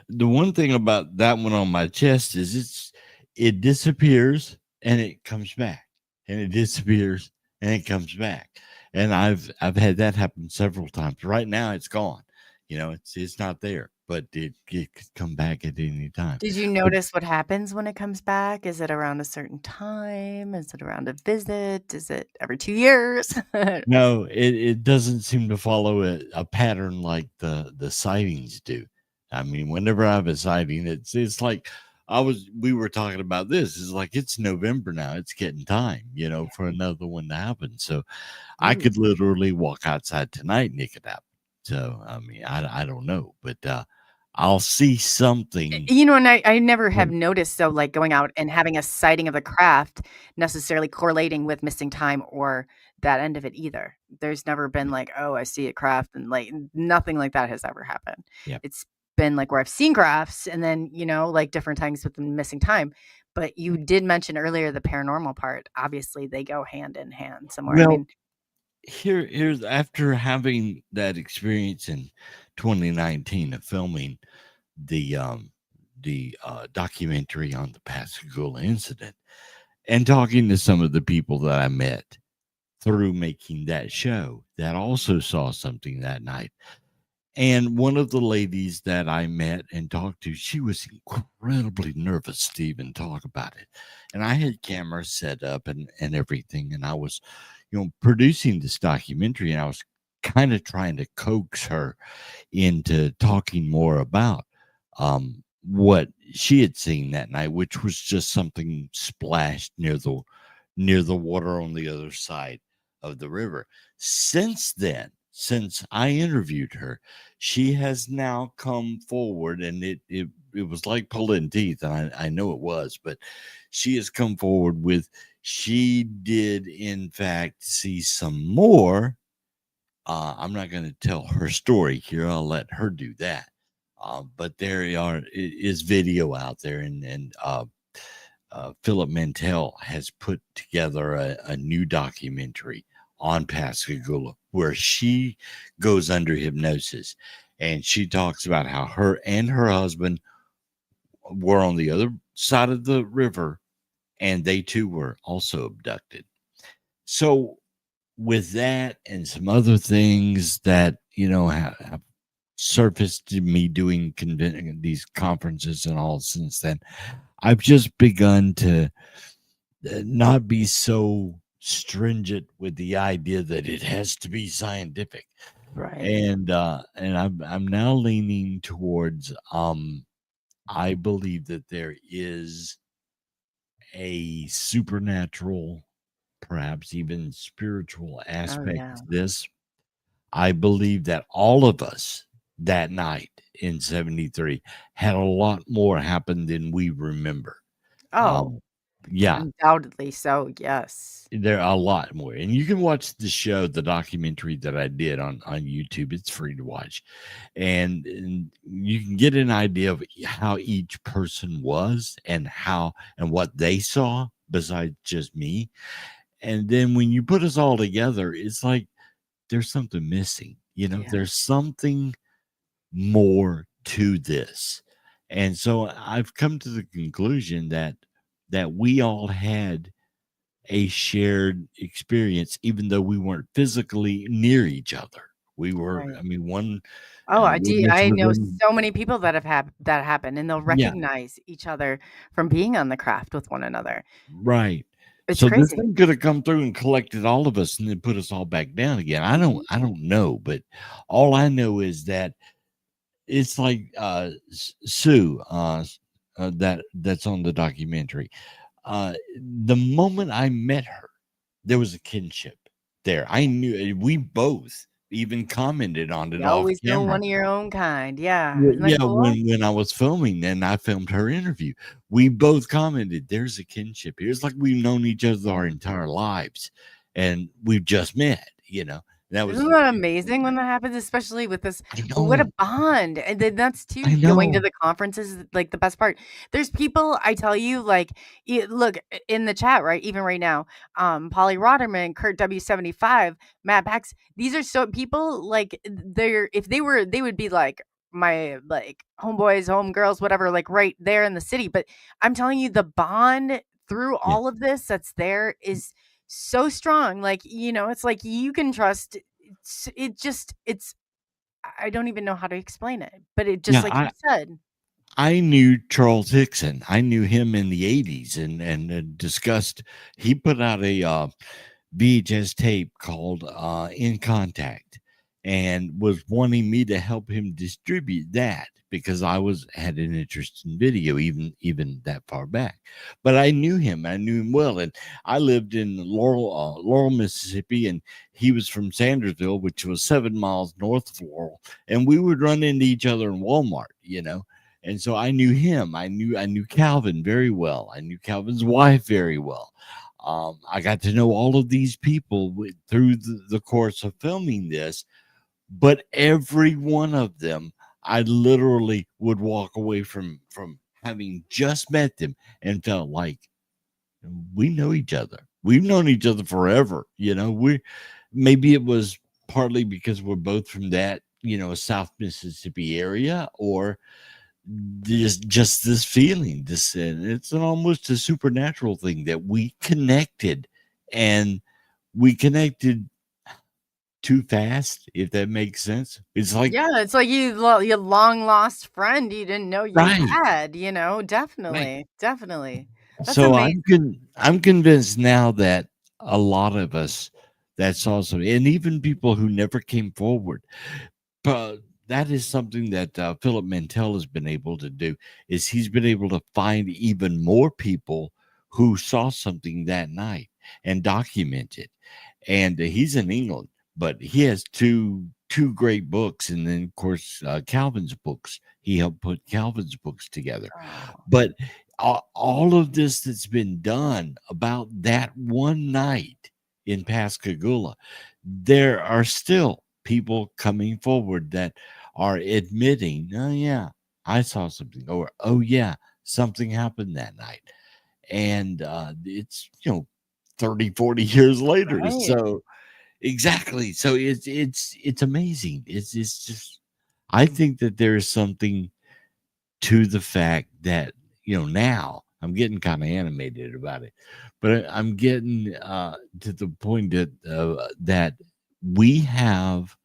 The one thing about that one on my chest is it disappears and it comes back. and it disappears and it comes back. And I've had that happen several times. Right now it's gone. It's not there, but it could come back at any time. Did you But notice what happens when it comes back? Is it around a certain time? Is it around a visit? Is it every 2 years? no, it doesn't seem to follow a pattern like the sightings do. I mean, whenever I have a sighting, it's like we were talking about this. It's like it's November now. It's getting time, for another one to happen. So I Ooh. could literally walk outside tonight and it could happen. So I mean, I don't know, but I'll see something. And I never have noticed, so, like, going out and having a sighting of the craft necessarily correlating with missing time or that end of it either. There's never been like, "Oh, I see a craft," and, like, nothing like that has ever happened. Yeah. It's been, like, where I've seen crafts and then, like, different times with the missing time. But you did mention earlier the paranormal part. Obviously, they go hand in hand somewhere. I Well, mean, here's after having that experience in 2019 of filming the documentary on the Pascagoula incident and talking to some of the people that I met through making that show that also saw something that night. And one of the ladies that I met and talked to, she was incredibly nervous to even talk about it. And I had cameras set up and everything. And I was, producing this documentary and I was kind of trying to coax her into talking more about what she had seen that night, which was just something splashed near the water on the other side of the river. Since then, since I interviewed her, she has now come forward, and it was like pulling teeth, and I know it was, but she has come forward with she did in fact see some more. I'm not going to tell her story here. I'll let her do that. But is video out there, and Philip Mantel has put together a new documentary on Pascagoula where she goes under hypnosis and she talks about how her and her husband were on the other side of the river and they too were also abducted. So, with that and some other things that, have surfaced to me doing these conferences and all since then, I've just begun to not be so stringent with the idea that it has to be scientific. right. And I'm now leaning towards I believe that there is a supernatural, perhaps even spiritual Oh, aspect yeah. to this. I believe that all of us that night in 73 had a lot more happen than we remember. Oh, Um, yeah, undoubtedly so, yes. there are a lot more, and you can watch the show, the documentary that I did on YouTube. It's free to watch, and you can get an idea of how each person was and what they saw besides just me. And then when you put us all together, it's like there's something missing. Yeah. There's something more to this, and so I've come to the conclusion that we all had a shared experience, even though we weren't physically near each other. We were, Right. I mean, one, Oh, which I was know in, so many people that have had that happen, and they'll yeah, recognize each other from being on the craft with one another. right. It's So this crazy. thing could have come through and collected all of us and then put us all back down again. Mhm. I don't know, but all I know is that it's like Sue, that's on the documentary. The moment I met her, there was a kinship there. I knew we both even commented on it You off always know camera. one of your own kind. Yeah. Yeah, Isn't that yeah, cool? when I was filming and I filmed her interview, we both commented, "There's a kinship here." It's like we've known each other our entire lives, and we've just met. That was Isn't that amazing when that happens, especially with this I what a know, bond, and then that's I too going to know. the conferences is, like, the best part. There's people, I tell you, like, look, in the chat, right, even right now, Polly Rotterman, Kurt W75, Matt Bax, these are so people, like, they're if they would be, like, my, like, homeboys, homegirls, whatever, like, right there in the city, but I'm telling you, the bond through Yeah, all of this that's there is so strong. Like, it's like you can trust. It's I don't even know how to explain it, but it just Yeah, like you said. I knew Charles Hickson. I knew him in the 80s and discussed he put out a VHS tape called In Contact and was wanting me to help him distribute that because had an interest in video even that far back. But I knew him. I knew him well. And I lived in Laurel, Mississippi, and he was from Sandersville, which was 7 miles north of Laurel. And we would run into each other in Walmart. And so I knew him. I knew Calvin very well. I knew Calvin's wife very well. I got to know all of these people through the course of filming this, but every one of them, I literally would walk away from having just met them and felt like we know each other. We've known each other forever. Maybe it was partly because we're both from that South Mississippi area, or just this feeling, it's an almost a supernatural thing that we connected, and we connected too fast, if that makes sense. It's like, Yeah, it's like your long lost friend you didn't know you right, had, right. definitely, definitely. That's So amazing. I'm convinced now that a lot of us that saw something, and even people who never came forward, but that is something that Philip Mantel has been able to do. Is he's been able to find even more people who saw something that night and document it. And he's in England, but he has two great books, and then of course Calvin's books. He helped put Calvin's books together. Oh, But all of this that's been done about that one night in Pascagoula, there are still people coming forward that are admitting, oh, yeah, I saw something, or oh, yeah, something happened that night. And it's, 30, 40 years later. right. So, exactly. So it's amazing. It's just, I think that there's something to the fact that now I'm getting kind of animated about it, but I'm getting to the point that we have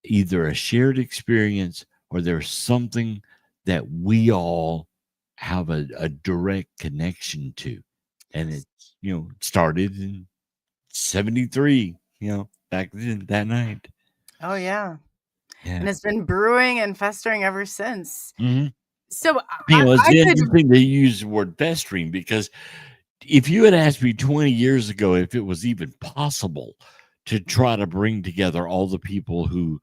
either a shared experience or there's something that we all have a direct connection to, and it started in 73, back then that night. Oh, yeah, and Yeah. it's been brewing and festering ever since. Mhm. So It's I could interesting they use the word festering because if you had asked me 20 years ago if it was even possible to try to bring together all the people who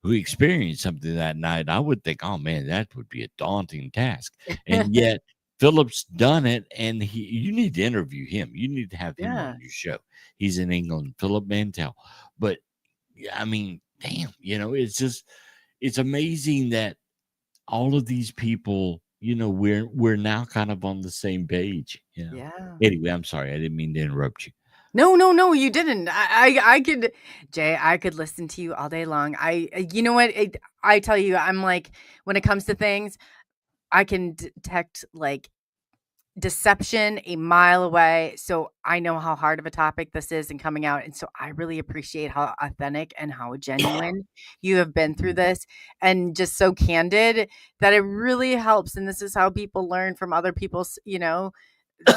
experienced something that night, I would think, oh man, that would be a daunting task. And yet Philip's done it, and you need to interview him. You need to have him on Yeah, your show. He's in England, Philip Mantel. But yeah, I mean, damn, it's amazing that all of these people, we're now kind of on the same page. yeah. Anyway, I'm sorry. I didn't mean to interrupt you. No, no, no, you didn't. I could Jay, I could listen to you all day long. You know what? I tell you, I'm like, when it comes to things, I can detect like deception a mile away. So I know how hard of a topic this is and coming out. And so I really appreciate how authentic and how genuine you have been through this, and just so candid that it really helps. And this is how people learn from other people's,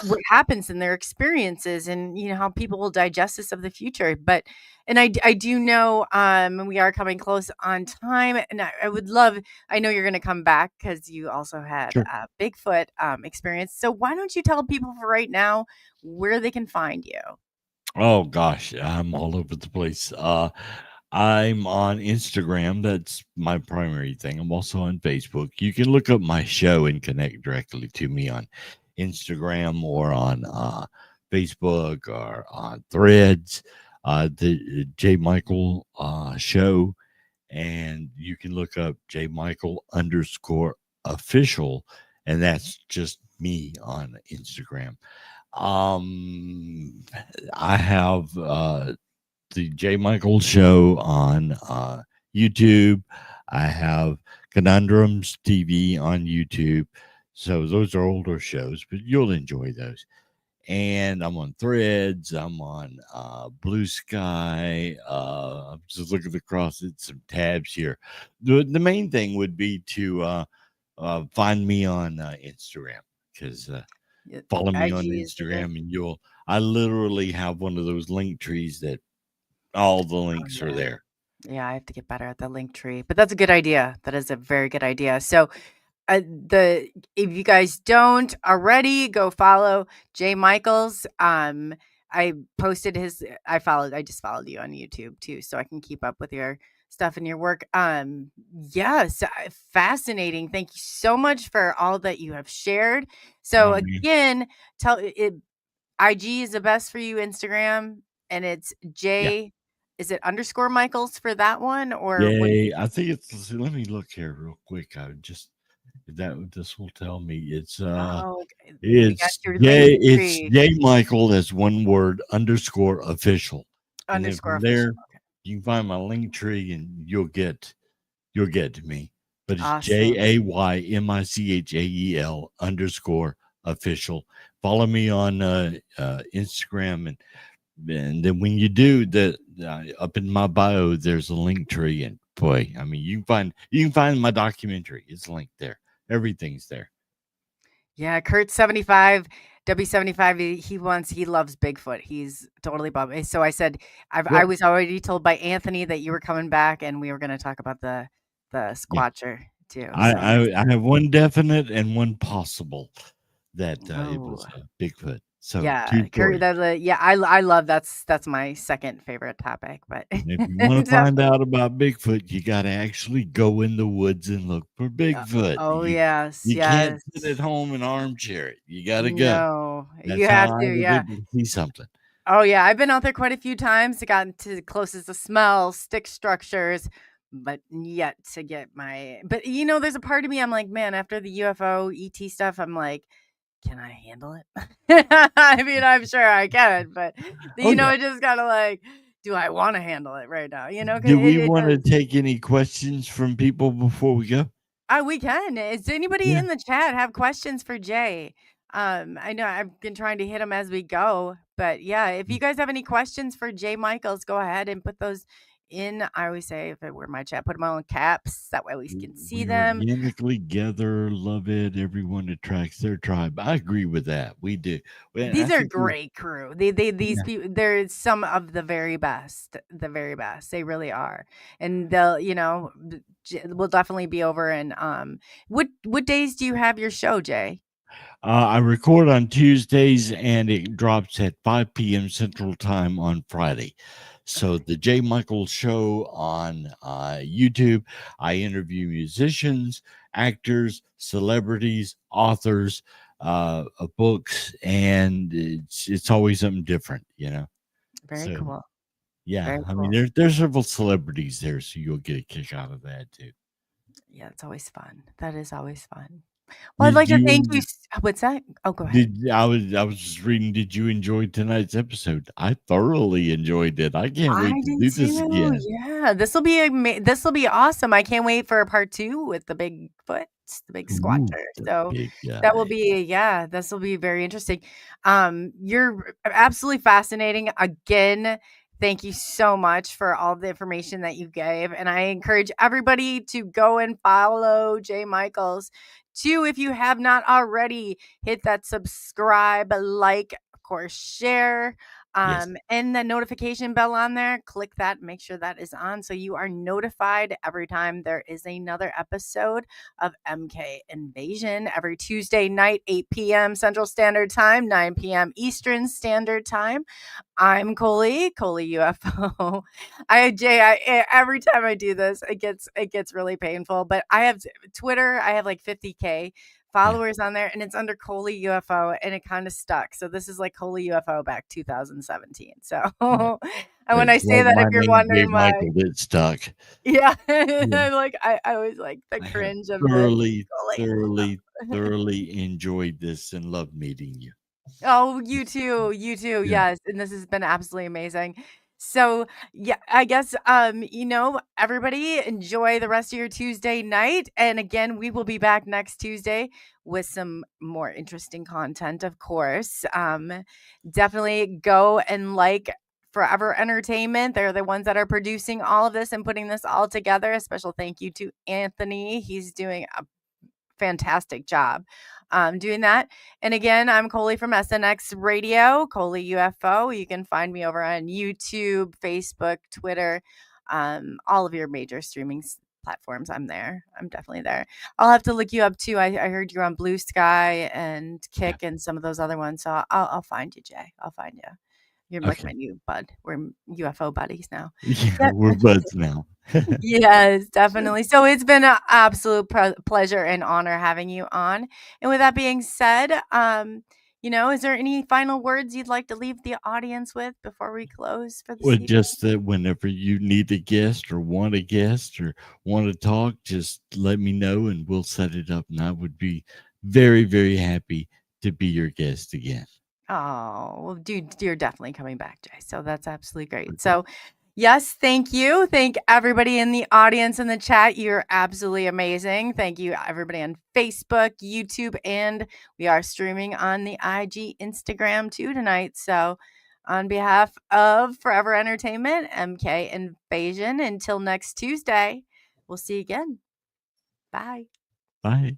what happens in their experiences, and how people will digest this of the future. But and I do know, we are coming close on time, and I would love, I know you're going to come back because you also had Sure. a Bigfoot experience. So why don't you tell people for right now where they can find you? Oh gosh, I'm all over the place. I'm on Instagram. That's my primary thing. I'm also on Facebook. You can look up my show and connect directly to me on Instagram or on Facebook or on Threads. The J Michael show, and you can look up J Michael underscore official, and that's just me on Instagram. Um, I have the J Michael show on YouTube. I have Conundrums TV on YouTube. So those are older shows, but you'll enjoy those. and I'm on Threads. I'm on Blue Sky. I'm just looking across at some tabs here. The main thing would be to find me on Instagram, because follow me on IG is the good. Instagram, and I literally have one of those link trees that all the Oh, links are yeah. there. Yeah, I have to get better at the link tree, but that's a good idea. That is a very good idea. So, if you guys don't already, go follow Jay Michaels. I posted I just followed you on YouTube too, so I can keep up with your stuff and your work. Yes, fascinating. Thank you so much for all that you have shared. So mean, again, tell it IG is the best for you, Instagram, and it's yeah. J. Is it underscore Michaels for that one, or what? Yay. I think it's, let me look here real quick. I just, this will tell me Oh, okay. We got it's your link It's tree J Michael as one word underscore official. And then underscore from official. there you can find my link tree and you'll get to me. But it's Awesome. JAYMICHAEL underscore official. Follow me on Instagram, and then when you do that, up in my bio there's a link tree, and boy, I mean, you can find my documentary. It's linked there. Everything's there. Yeah, Kurt 75, W75. He loves Bigfoot. He's totally bummed. So I said, I Well, was already told by Anthony that you were coming back, and we were going to talk about the yeah, Squatcher too. I, So I I have one definite and one possible that it oh was Bigfoot. So yeah, two for Kurt. you. Yeah, I love that's my second favorite topic. But And if you want to so, find out about Bigfoot, you got to actually go in the woods and look for Bigfoot. oh yes, You can't yes. sit at home and armchair it. You got to go. No, you That's how have I to. was Yeah. able to see something. Oh yeah, I've been out there quite a few times. I gotten to the closest to smell, stick structures, but yet to get my. But there's a part of me I'm like, man, after the UFO ET stuff, I'm like, can I handle it? I mean, I'm sure I can, but Oh yeah. it just kind of like, do I want to handle it right now? 'Cause Do we it want to does. take any questions from people before we go? We can. Is anybody Yeah. in the chat have questions for Jay? I know I've been trying to hit them as we go, but yeah, if you guys have any questions for Jay Michaels, go ahead and put those in. I always say, if it were my chat, put them all in caps. That way we can see We them. organically gather, love it. Everyone attracts their tribe. I agree with that. We do. Well, I These are think we, great crew. These yeah. people, they're some of the very best. The very best. They really are. And they'll, we'll definitely be over. And what days do you have your show, Jay? I record on Tuesdays and it drops at 5 p.m. Central Time on Friday. So Okay. the J. Michael Show on YouTube, I interview musicians, actors, celebrities, authors of books, and it's always something different, you know. Very So cool. yeah, Very I mean, cool. there's several celebrities there, so you'll get a kick out of that too. Yeah, it's always fun. That is always fun. Well, I'd Did like to thank you. you What's that? Oh, go ahead. Did I was just reading, did you enjoy tonight's episode? I thoroughly enjoyed it. I can't I wait to did do this too. again. Yeah, this will be awesome. I can't wait for part 2 with the Bigfoot, the big Ooh, squatcher. the So big that will guy. be this will be very interesting. You're absolutely fascinating. Again, thank you so much for all the information that you gave, and I encourage everybody to go and follow Jay Michaels. Too, if you have not already, hit that subscribe, like, of course, share. Yes. And the notification bell on there, click that, make sure that is on so you are notified every time there is another episode of MK Invasion every Tuesday night, 8 p.m. Central Standard Time, 9 p.m. Eastern Standard Time. I'm Coley UFO. Every time I do this, it gets really painful. But I have Twitter. I have like 50K Yeah. followers on there, and it's under Coley UFO, and it kind of stuck. So this is like Coley UFO back 2017. So Yeah. and when I It's say like that, if my you're name, J. wondering why, Michael, that stuck. yeah, Yeah. I always like the I have cringe of the thoroughly, Coley. thoroughly, thoroughly enjoyed this and loved meeting you. Oh, you too. You too. Yeah. Yes. And this has been absolutely amazing. So yeah, I guess everybody enjoy the rest of your Tuesday night. And again, we will be back next Tuesday with some more interesting content, of course. Definitely go and like Forever Entertainment. They're the ones that are producing all of this and putting this all together. A special thank you to Anthony. He's doing a fantastic job doing that. And again, I'm Coley from SNX Radio, Coley UFO. You can find me over on YouTube, Facebook, Twitter, all of your major streaming platforms. I'm there. I'm definitely there. I'll have to look you up too. I heard you're on Blue Sky and Kick and some of those other ones. So I'll find you, Jay. I'll find you. You're like my new bud. We're UFO buddies now. Yeah, we're buds now. Yes, definitely. So it's been an absolute pleasure and honor having you on. And with that being said, is there any final words you'd like to leave the audience with before we close for this Well, evening? just that whenever you need a guest or want a guest or want to talk, just let me know and we'll set it up. And I would be very, very happy to be your guest again. Oh, well, dude, you're definitely coming back, Jay. So that's absolutely great. So, yes, thank you. Thank everybody in the audience in the chat. You're absolutely amazing. Thank you, everybody on Facebook, YouTube, and we are streaming on the IG, Instagram too tonight. So, on behalf of Forever Entertainment, MK Invasion, until next Tuesday, we'll see you again. Bye. Bye.